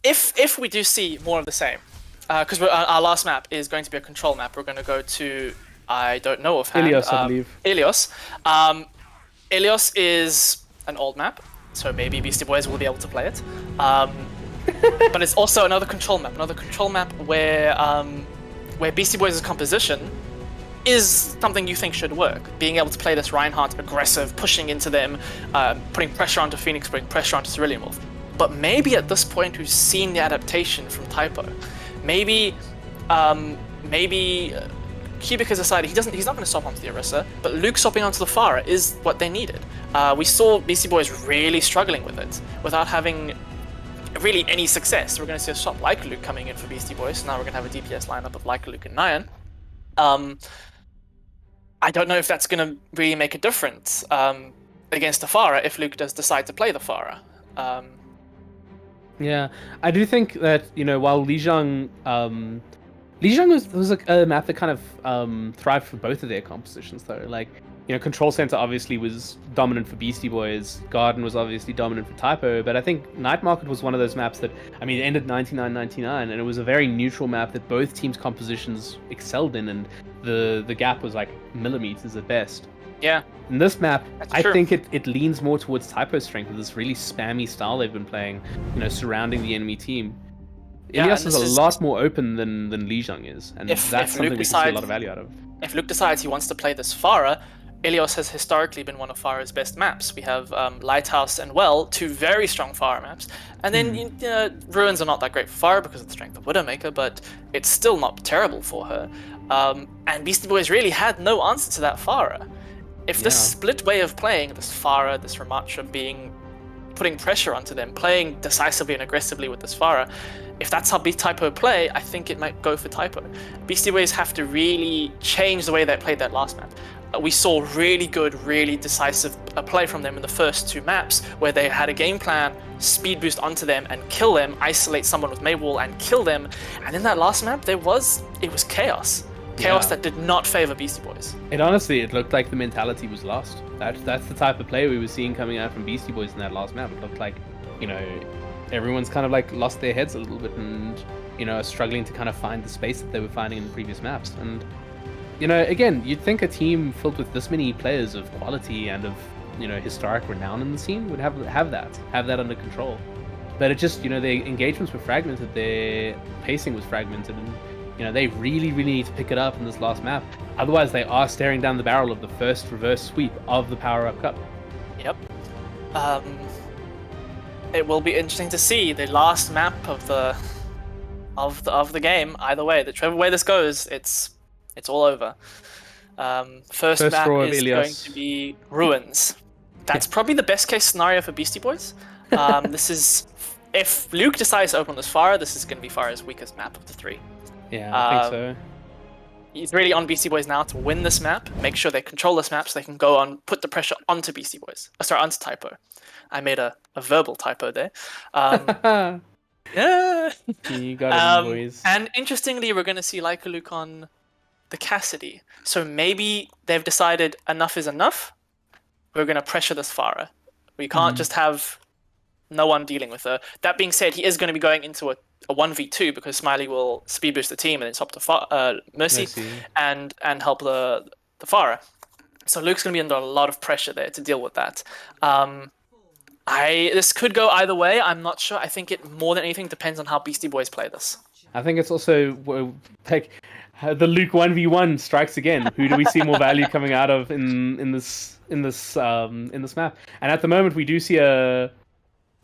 If we do see more of the same, because our last map is going to be a control map. We're going to go to, I don't know offhand. Ilios, I believe. Ilios. Ilios is an old map, so maybe Beastie Boys will be able to play it. But it's also another control map where Beastie Boys' composition is something you think should work. Being able to play this Reinhardt aggressive, pushing into them, putting pressure onto Phoenix, putting pressure onto Cerulean Wolf. But maybe at this point we've seen the adaptation from Typ0. Maybe Cubic has decided he's not going to swap onto the Orisa, but Luke swapping onto the Pharah is what they needed. We saw Beastie Boys really struggling with it, without having really any success. We're going to see a swap like Luke coming in for Beastie Boys, so now we're going to have a DPS lineup of like Luke and Nyan. I don't know if that's going to really make a difference against the Pharah if Luke does decide to play the Pharah. Yeah, I do think that, while Lijiang was a map that kind of thrived for both of their compositions, though. Like, Control Center obviously was dominant for Beastie Boys, Garden was obviously dominant for Typ0, but I think Night Market was one of those maps that, it ended 99-99, and it was a very neutral map that both teams' compositions excelled in, and the gap was like millimeters at best. Yeah. In this map, That's I true. think it leans more towards Typo's strength with this really spammy style they've been playing, surrounding the enemy team. Yeah, Ilias and is this a is lot more open than Lijiang is, and if that's something Luke we can see a decides lot of value out of. if Luke decides he wants to play this Pharah, Ilios has historically been one of Pharah's best maps. We have Lighthouse and Well, two very strong Pharah maps. And then Ruins are not that great for Pharah because of the strength of Widowmaker, but it's still not terrible for her. And Beastie Boys really had no answer to that Pharah. If this split way of playing, this Pharah, this Ramattra putting pressure onto them, playing decisively and aggressively with this Pharah, if that's how Typ0 play, I think it might go for Typ0. Beastie Boys have to really change the way they played that last map. We saw really good, really decisive play from them in the first two maps, where they had a game plan, speed boost onto them and kill them, isolate someone with Maywall and kill them. And in that last map, it was chaos. Chaos that did not favor Beastie Boys. It looked like the mentality was lost. That's the type of play we were seeing coming out from Beastie Boys in that last map. It looked like, everyone's kind of like lost their heads a little bit and, are struggling to kind of find the space that they were finding in the previous maps. And, again, you'd think a team filled with this many players of quality and of, historic renown in the scene would have that under control. But it just, their engagements were fragmented, their pacing was fragmented, and, they really, really need to pick it up in this last map. Otherwise, they are staring down the barrel of the first reverse sweep of the Power Up Cup. Yep. It will be interesting to see the last map of the game. Either way, whichever way this goes, it's all over. First map is going to be Ruins. That's probably the best case scenario for Beastie Boys. This is, if Luke decides to open this Pharah, this is going to be Pharah's weakest map of the three. Yeah, I think so. It's really on Beastie Boys now to win this map, make sure they control this map so they can go on, put the pressure onto Beastie Boys. Onto Typ0. I made a verbal typo there. Yeah. You got it, boys. And interestingly, we're going to see Leica Luke on the Cassidy. So maybe they've decided enough is enough. We're going to pressure this Pharah. We can't just have no one dealing with her. That being said, he is going to be going into a 1v2 because Smiley will speed boost the team and then swap to Mercy and help the Pharah. So Luke's going to be under a lot of pressure there to deal with that. This could go either way. I'm not sure. I think it more than anything depends on how Beastie Boys play this. I think it's also like the Luke 1v1 strikes again. Who do we see more value coming out of in this map? And at the moment, we do see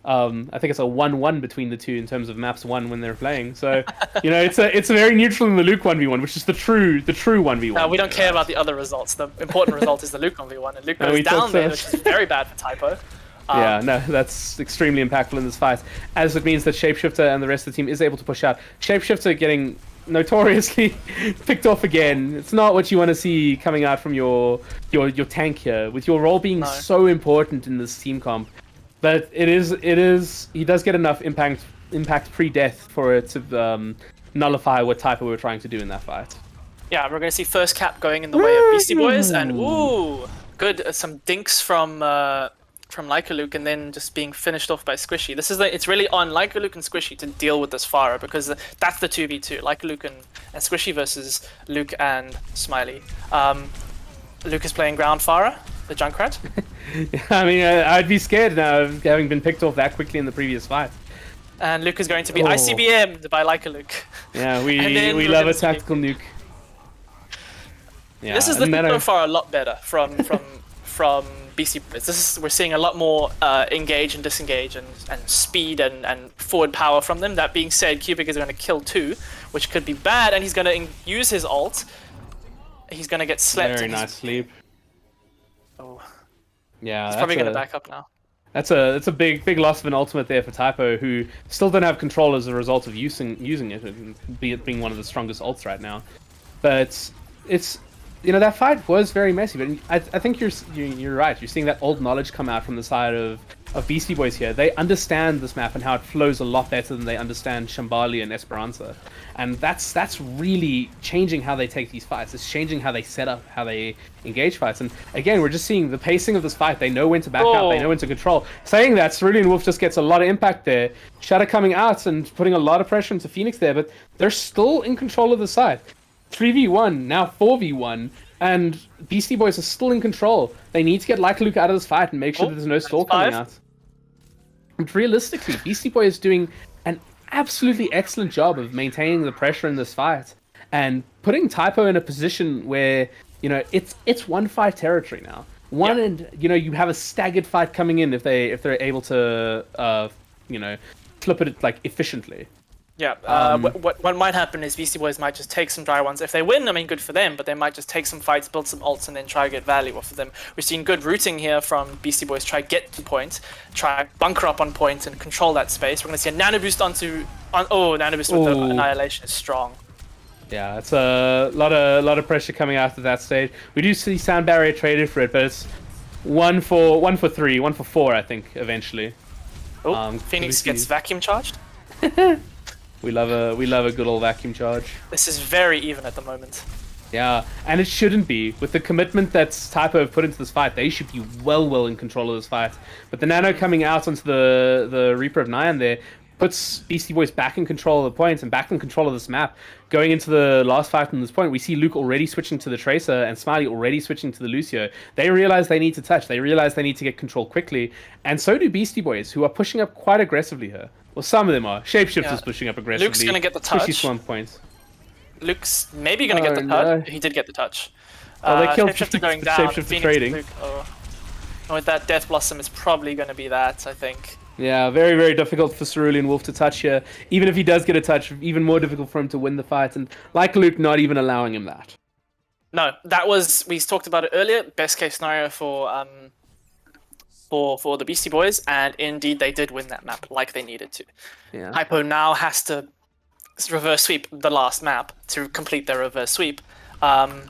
I think it's a 1-1 between the two in terms of maps won when they're playing. So, it's very neutral in the Luke 1v1, which is the true 1v1. No, we don't care about the other results. The important result is the Luke 1v1, and Luke goes down there, which is very bad for Typ0. That's extremely impactful in this fight, as it means that Shapeshifter and the rest of the team is able to push out. Shapeshifter getting notoriously picked off again. It's not what you want to see coming out from your tank here, with your role being so important in this team comp. But it is. He does get enough impact pre-death for it to nullify what Typ0 were trying to do in that fight. Yeah, we're going to see first cap going in the way of Beastie Boys, and good some dinks from Leica Luke, and then just being finished off by Squishy. It's really on Leica Luke and Squishy to deal with this Pharah, because that's the 2v2. Leica Luke and Squishy versus Luke and Smiley. Luke is playing ground Pharah, the Junkrat. I mean, I'd be scared now of having been picked off that quickly in the previous fight. And Luke is going to be ICBM'd by Leica Luke. Yeah, we love a tactical nuke. Yeah, this is looking so far a lot better from Beastie Boys. We're seeing a lot more engage and disengage and speed and forward power from them. That being said, Cubic is going to kill 2, which could be bad, and he's going to use his ult. He's going to get slept. Very nice sleep. Oh. Yeah, he's probably going to back up now. That's a big loss of an ultimate there for Typ0, who still don't have control as a result of using it, being one of the strongest ults right now. But it's that fight was very messy. But I think you're right. You're seeing that old knowledge come out from the side of Beastie Boys here. They understand this map and how it flows a lot better than they understand Shambali and Esperanza. And that's really changing how they take these fights. It's changing how they set up, how they engage fights. And again, we're just seeing the pacing of this fight. They know when to back up. They know when to control. Saying that, Cerulean Wolf just gets a lot of impact there. Shadow coming out and putting a lot of pressure into Phoenix there, but they're still in control of the side. 3v1, now 4v1. And Beastie Boys are still in control. They need to get Like Luke out of this fight and make sure that there's no stall coming out. But realistically, Beastie Boy is doing an absolutely excellent job of maintaining the pressure in this fight and putting Typ0 in a position where, it's 1-5 territory now. And you have a staggered fight coming in if they're able to flip it like efficiently. Yeah, what might happen is Beastie Boys might just take some dry ones. If they win, I mean, good for them, but they might just take some fights, build some ults, and then try to get value off of them. We've seen good rooting here from Beastie Boys, try get to point, try bunker up on point, and control that space. We're going to see a nano boost nano boost with the Annihilation is strong. Yeah, it's a lot of pressure coming out at that stage. We do see Sound Barrier traded for it, but it's 1 for 3, 1 for 4, I think, eventually. Phoenix gets vacuum charged. We love a good old vacuum charge. This is very even at the moment. Yeah, and it shouldn't be. With the commitment that Typ0 have put into this fight, they should be well in control of this fight. But the nano coming out onto the Reaper of Nyan there puts Beastie Boys back in control of the points and back in control of this map. Going into the last fight from this point, we see Luke already switching to the Tracer and Smiley already switching to the Lucio. They realize they need to touch. They realize they need to get control quickly. And so do Beastie Boys, who are pushing up quite aggressively here. Well, some of them are. Shapeshifter's pushing up aggressively. Luke's going to get the touch. Squishy Swamp points. Luke's maybe going to get the touch. No. He did get the touch. Well, they killed Shapeshifter going down. Shapeshifter trading. And with that Death Blossom, it's probably going to be that, I think. Yeah, very difficult for Cerulean Wolf to touch here. Even if he does get a touch, even more difficult for him to win the fight. And like Luke, not even allowing him that. No, that was, we talked about it earlier, best case scenario for the Beastie Boys, and indeed they did win that map like they needed to. Yeah. Typ0 now has to reverse sweep the last map to complete their reverse sweep. And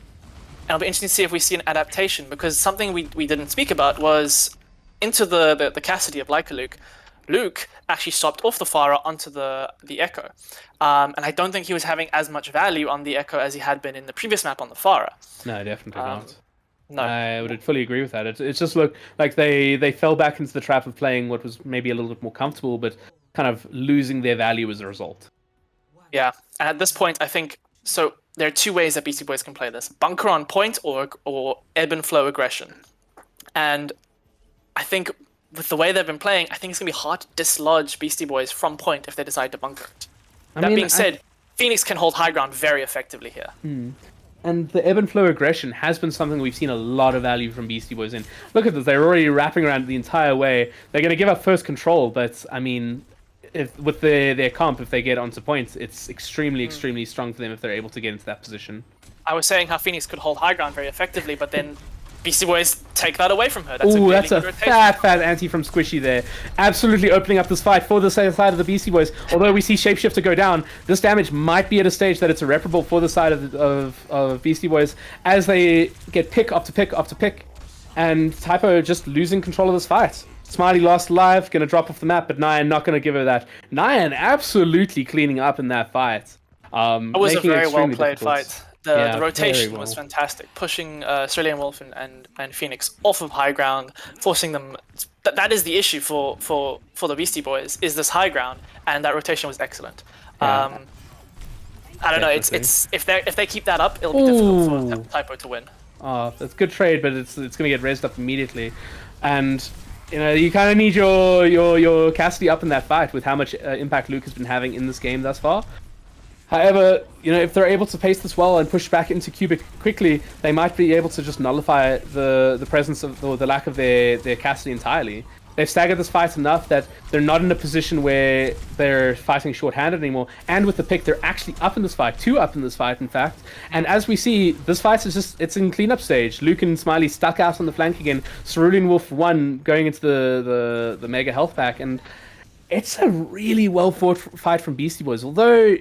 it'll be interesting to see if we see an adaptation, because something we didn't speak about was into the Cassidy of Leica Luke. Luke actually swapped off the Pharah onto the Echo. And I don't think he was having as much value on the Echo as he had been in the previous map on the Pharah. No, definitely not. No. I would fully agree with that. It just looked like they fell back into the trap of playing what was maybe a little bit more comfortable, but kind of losing their value as a result. Yeah, and at this point, I think, so there are two ways that Beastie Boys can play this. Bunker on point or ebb and flow aggression. And I think with the way they've been playing, I think it's going to be hard to dislodge Beastie Boys from point if they decide to bunker it. That being said, Phoenix can hold high ground very effectively here. And the ebb and flow aggression has been something we've seen a lot of value from Beastie Boys in. Look at this, they're already wrapping around the entire way. They're going to give up first control, but I mean, with their comp, if they get onto points, it's extremely strong for them if they're able to get into that position. I was saying how Phoenix could hold high ground very effectively, but then Beastie Boys take that away from her. That's that's a fat anti from Squishy there. Absolutely opening up this fight for the side of the Beastie Boys. Although we see Shapeshifter go down, this damage might be at a stage that it's irreparable for the side of Beastie Boys as they get pick after pick after pick. And Typ0 just losing control of this fight. Smiley lost live, going to drop off the map, but Nyan not going to give her that. Nyan absolutely cleaning up in that fight. It was a very well played fight. The rotation was fantastic, pushing Cerulean Wolf and Phoenix off of high ground, forcing them. That is the issue for the Beastie Boys, is this high ground, and that rotation was excellent. I don't know. It's if they keep that up, it'll be difficult for Typ0 to win. Oh, that's a good trade, but it's going to get raised up immediately, and you kind of need your Cassidy up in that fight with how much impact Luke has been having in this game thus far. However, if they're able to pace this well and push back into Cubic quickly, they might be able to just nullify the presence of or the lack of their Cassidy entirely. They've staggered this fight enough that they're not in a position where they're fighting short-handed anymore. And with the pick, they're actually up in this fight, 2 up in this fight, in fact. And as we see, this fight is it's in cleanup stage. Luke and Smiley stuck out on the flank again. Cerulean Wolf 1 going into the mega health pack, and it's a really well-fought fight from Beastie Boys. Although,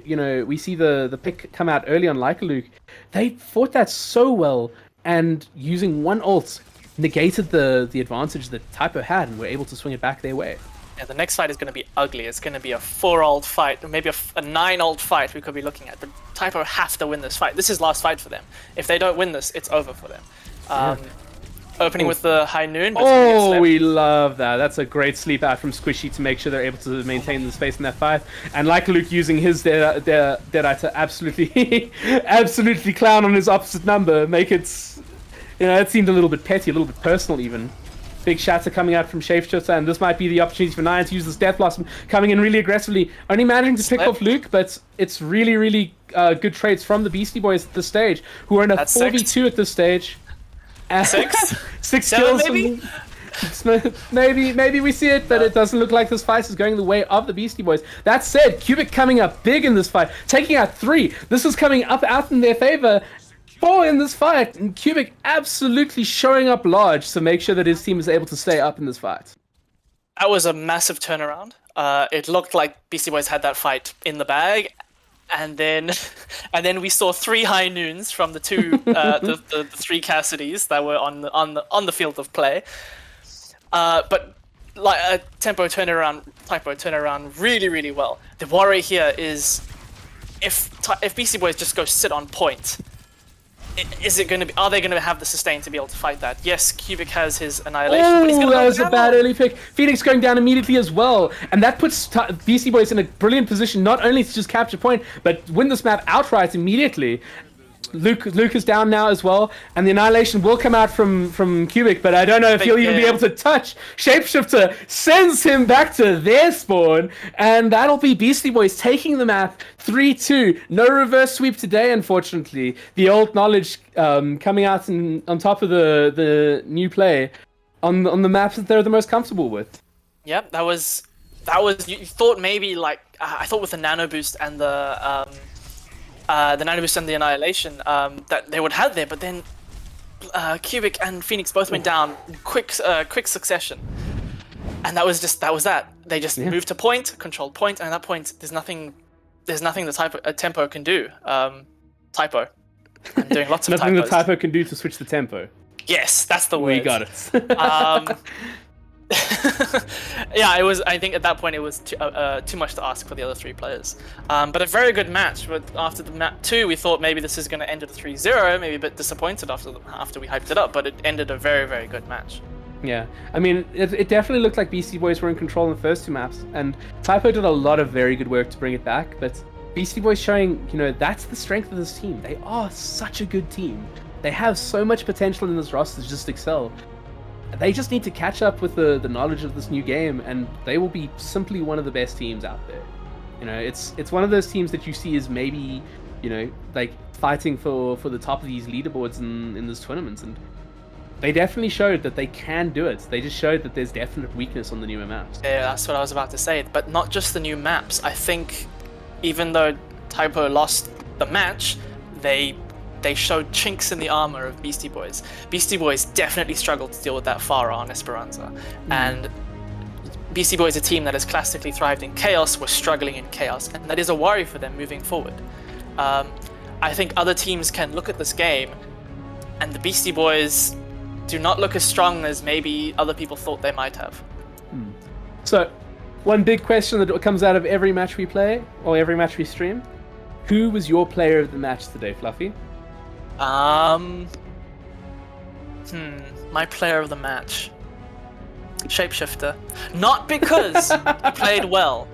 we see the pick come out early on Leica Luke, they fought that so well, and using one ult negated the advantage that Typ0 had, and were able to swing it back their way. Yeah, the next fight is going to be ugly. It's going to be a 4-ult fight, or maybe a 9-ult fight we could be looking at. But Typ0 have to win this fight. This is last fight for them. If they don't win this, it's over for them. Opening with the high noon. Oh, we love that. That's a great sleep out from Squishy to make sure they're able to maintain the space in that fight. And like Luke using his Deadeye to absolutely clown on his opposite number, make it it seemed a little bit petty, a little bit personal even. Big shots are coming out from Shapeshifter, and this might be the opportunity for Nyan to use this Death Blossom, coming in really aggressively, only managing to pick off Luke, but it's really, really good trades from the Beastie Boys at this stage, who are in a 4v2 at this stage. Six kills. Maybe we see it, but it doesn't look like this fight is going the way of the Beastie Boys. That said, Cubic coming up big in this fight, taking out 3. This is coming up out in their favor. 4 in this fight, and Cubic absolutely showing up large to make sure that his team is able to stay up in this fight. That was a massive turnaround. It looked like Beastie Boys had that fight in the bag, and then we saw 3 high noons from the 2 the 3 Cassidys that were on the field of play. But like Typ0 turned around really, really well. The worry here is if Beastie Boys just go sit on point. Are they going to have the sustain to be able to fight that? Yes, Cubic has his Annihilation, but he's going to that was a bad early pick. Phoenix going down immediately as well, and that puts Beastie Boys in a brilliant position not only to just capture point, but win this map outright immediately. Luke is down now as well, and the Annihilation will come out from Cubic, but I don't know if he'll even be able to touch. Shapeshifter sends him back to their spawn, and that'll be Beastie Boys taking the map 3-2. No reverse sweep today, unfortunately. The old knowledge coming out on top of the new play on the maps that they're the most comfortable with. Yep, that was you thought maybe like I thought with the nano boost and the nano boost and the Annihilation that they would have there, but then Cubic and Phoenix both went down quick succession, and that was that. They just moved to point, controlled point, and at that point there's nothing the Typ0 can do. Typo. I'm doing lots of nothing typos. the Typ0 can do to switch the tempo. Yes, that's the word. We got it. Yeah, it was. I think at that point it was too much to ask for the other 3 players. But a very good match. But after the map 2, we thought maybe this is going to end at a 3-0. Maybe a bit disappointed after we hyped it up, but it ended a very, very good match. Yeah, I mean, it definitely looked like Beastie Boys were in control in the first 2 maps, and Typ0 did a lot of very good work to bring it back. But Beastie Boys showing, that's the strength of this team. They are such a good team. They have so much potential in this roster to just excel. They just need to catch up with the knowledge of this new game, and they will be simply one of the best teams out there. It's one of those teams that you see as maybe, like fighting for the top of these leaderboards in this tournament, and they definitely showed that they can do it. They just showed that there's definite weakness on the newer maps. Yeah, that's what I was about to say. But not just the new maps. I think even though Typ0 lost the match, they showed chinks in the armor of Beastie Boys. Beastie Boys definitely struggled to deal with that Pharah on Esperanza. And Beastie Boys, a team that has classically thrived in chaos, was struggling in chaos. And that is a worry for them moving forward. I think other teams can look at this game, and the Beastie Boys do not look as strong as maybe other people thought they might have. So, one big question that comes out of every match we play, or every match we stream: who was your player of the match today, Fluffy? My player of the match, Shapeshifter. Not because he played well.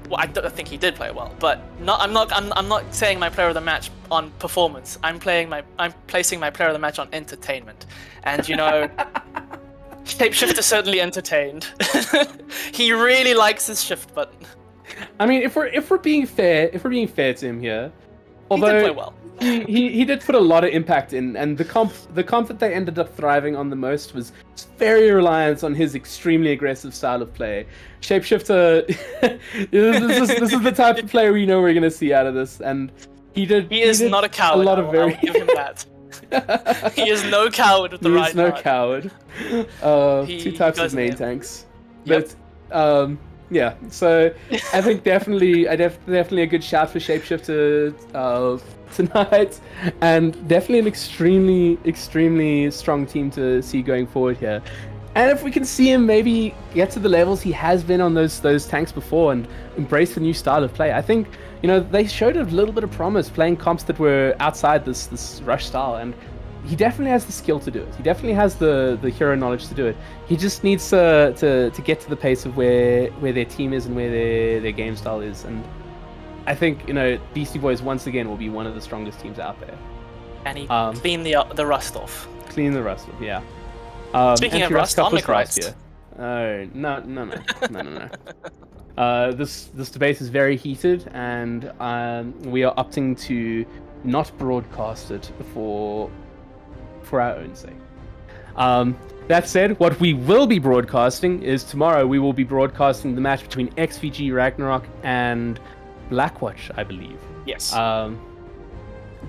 Well, I think he did play well, but I'm not saying my player of the match on performance. I'm placing my player of the match on entertainment, and Shapeshifter certainly entertained. He really likes his shift button. I mean, if we're being fair to him here, although he did play well. he did put a lot of impact in, and the comp that they ended up thriving on the most was very reliant on his extremely aggressive style of play. Shapeshifter, this is the type of player we know we're going to see out of this, and he is not a coward. I'll give him that. He is no coward with the right He is no heart. coward. 2 types of main tanks. Yep. But yeah, so I think definitely a good shout for Shapeshifter tonight, and definitely an extremely strong team to see going forward here. And if we can see him maybe get to the levels he has been on those tanks before and embrace the new style of play, I think they showed a little bit of promise playing comps that were outside this rush style, and he definitely has the skill to do it. He definitely has the hero knowledge to do it. He just needs to get to the pace of where their team is and where their game style is. And I think Beastie Boys once again will be one of the strongest teams out there. And he cleaned the rust off. Clean the rust off, yeah. Speaking of Anti-rust rust, cup on the was right Christ. here. Oh, no. This debate is very heated, and we are opting to not broadcast it for our own sake. That said, what we will be broadcasting is tomorrow we will be broadcasting the match between XVG Ragnarok and Blackwatch, I believe. Yes.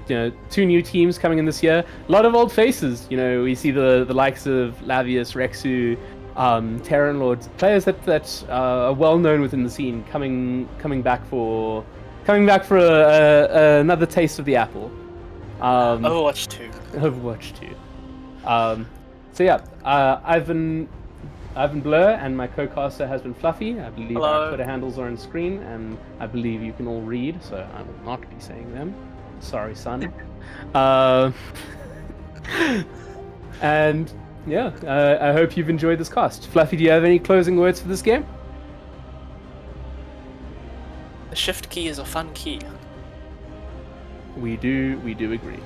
Two new teams coming in this year. A lot of old faces. We see the likes of Lavius, Rexu, Terran Lord, players that are well known within the scene, coming back for another taste of the apple. Overwatch 2. Overwatch 2. So yeah, I've been Blur, and my co-caster has been Fluffy. I believe Hello. our Twitter handles are on screen, and I believe you can all read, so I will not be saying them. Sorry, son. And yeah, I hope you've enjoyed this cast. Fluffy, do you have any closing words for this game? The shift key is a fun key. We do agree.